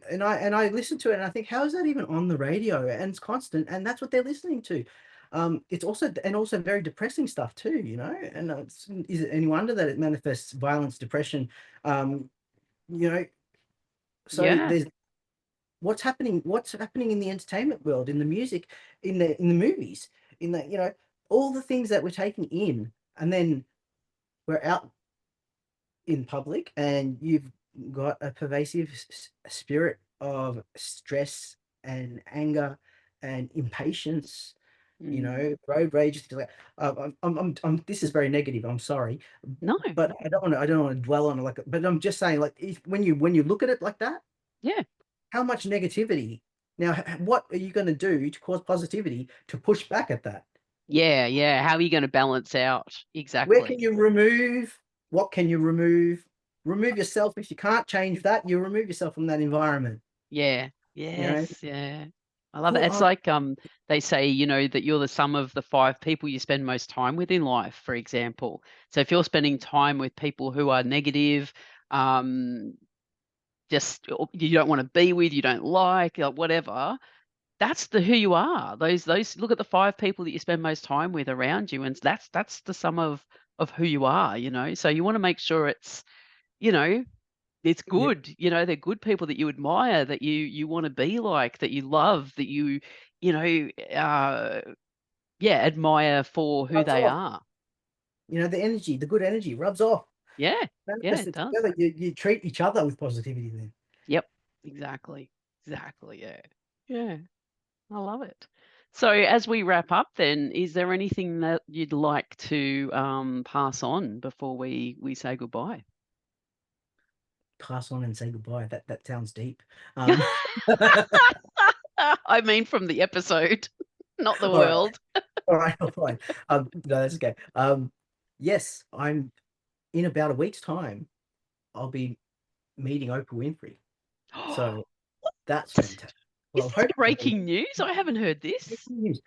listen to it and I think, how is that even on the radio? And it's constant, and that's what they're listening to. It's also very depressing stuff too, And is it any wonder that it manifests violence, depression? Um, you know, so yeah, there's what's happening in the entertainment world, in the music, in the movies, in the all the things that we're taking in, and then we're out in public and you've got a pervasive spirit of stress and anger and impatience, mm. road rage, things like this is very negative, I'm sorry, No, but I don't want to dwell on it like, but I'm just saying, like, when you look at it like that, yeah, how much negativity. Now, what are you going to do to cause positivity to push back at that? yeah, yeah. How are you going to balance out? Where can Exactly. you remove? What can you remove? Remove yourself. If you can't change that, you remove yourself from that environment. Yeah. You know, Yes. Yeah. I love it. put It's on. like they say, that you're the sum of the 5 people you spend most time with in life, for example. So if you're spending time with people who are negative, um, just you don't want to be with, you don't like, whatever, that's the who you are. Those look at the 5 people that you spend most time with around you, and that's the sum of who you are. So you want to make sure you know, it's Yeah, good, they're good people that you admire, that you wanna be like, that you love, that you know, uh, admire for who rubs they off. are. The good energy rubs off. Yeah, yeah, Manifest it it does. together. You treat each other with positivity then. Yep, exactly. Exactly, yeah. Yeah, I love it. So as we wrap up then, is there anything that you'd like to, pass on before we say goodbye? Pass on and say goodbye. That sounds deep. Um, I mean from the episode, not the all right, world. all right, fine. No, that's okay. Yes, I'm in about a week's time. I'll be meeting Oprah Winfrey. So that's Is fantastic. this Well, hopefully, breaking news? I haven't heard this. breaking news.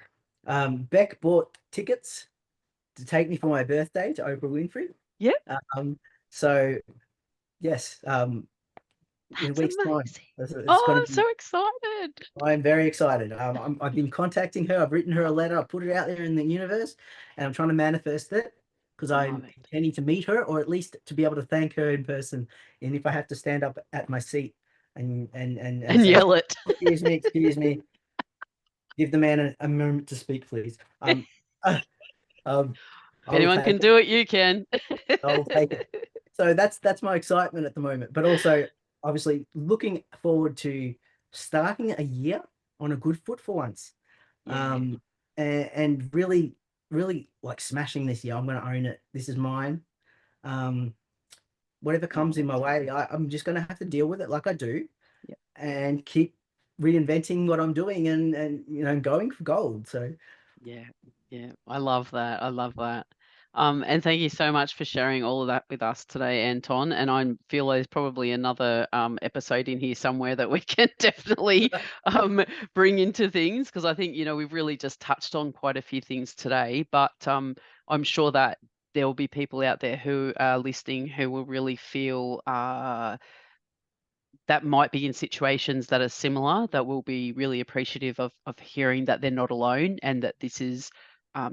Beck bought tickets to take me for my birthday to Oprah Winfrey. Yeah, So yes, in a that's week's time, amazing. it's going Oh, to I'm be. so excited. I'm very excited. I've been contacting her. I've written her a letter. I've put it out there in the universe, and I'm trying to manifest it because I'm Love it. intending to meet her, or at least to be able to thank her in person. And if I have to stand up at my seat and And say, yell it. excuse me, give the man a moment to speak, please. Uh, um, If I will anyone take can it. do it, you can. I'll take it. So that's my excitement at the moment, but also obviously looking forward to starting a year on a good foot for once. Yeah. And really, really like smashing this year. I'm going to own it. This is mine. Whatever comes in my way, I'm just going to have to deal with it like I do, Yep. and keep reinventing what I'm doing and going for gold. So Yeah, I love that. I love that. And thank you so much for sharing all of that with us today, Anton. And I feel there's probably another episode in here somewhere that we can definitely bring into things, because I think, we've really just touched on quite a few things today. But I'm sure that there will be people out there who are listening who will really feel that might be in situations that are similar, that will be really appreciative of hearing that they're not alone, and that this is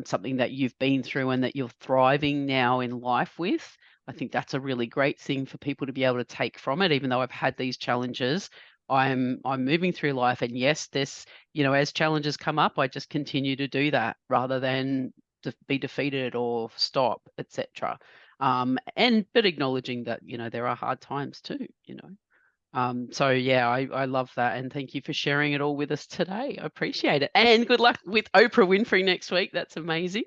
something that you've been through and that you're thriving now in life with. I think that's a really great thing for people to be able to take from it. Even though I've had these challenges, I'm moving through life, and yes, this, as challenges come up, I just continue to do that rather than to be defeated or stop, etc. But acknowledging that there are hard times too. So yeah, I love that, and thank you for sharing it all with us today. I appreciate it, and good luck with Oprah Winfrey next week. That's amazing.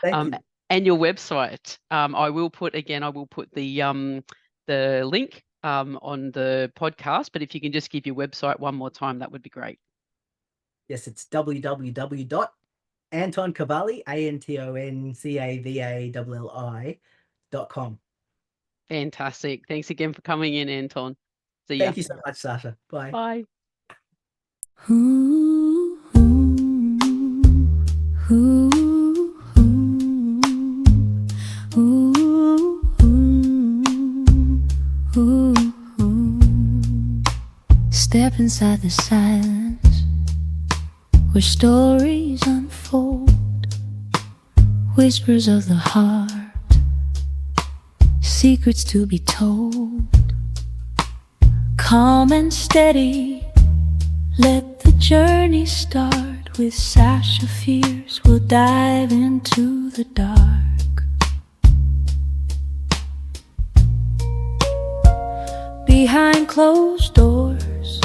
thank you. And your website. I will put the link on the podcast. But if you can just give your website one more time, that would be great. Yes, it's www.antoncavalli, ANTONCAVALLI.com. Fantastic. Thanks again for coming in, Anton. See ya. Thank you so much, Sasha. Bye. Bye. Ooh, ooh, ooh, ooh, ooh, ooh. Step inside the silence where stories unfold, whispers of the heart, secrets to be told. Calm and steady, let the journey start. With Sascha Fierce, we'll dive into the dark. Behind closed doors,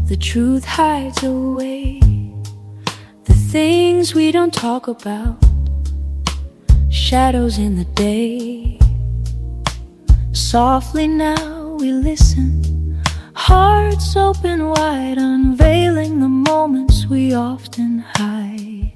the truth hides away. The things we don't talk about, shadows in the day. Softly now we listen, hearts open wide, unveiling the moments we often hide.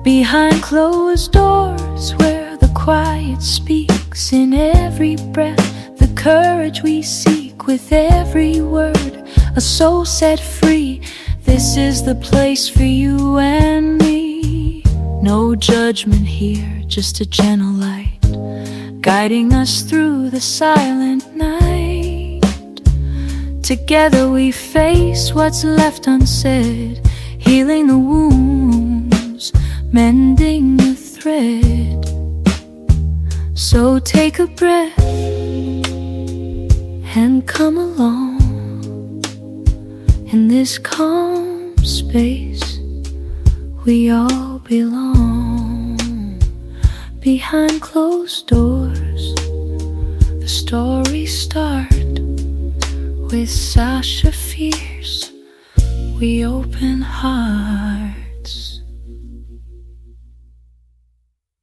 Behind closed doors, where the quiet speaks, in every breath, the courage we seek. With every word, a soul set free. This is the place for you and me. No judgment here, just a gentle light, guiding us through the silent night. Together we face what's left unsaid, healing the wounds, mending the thread. So take a breath and come along. In this calm space, we all belong. Behind closed doors, the stories start. With Sascha Fierce, we open heart.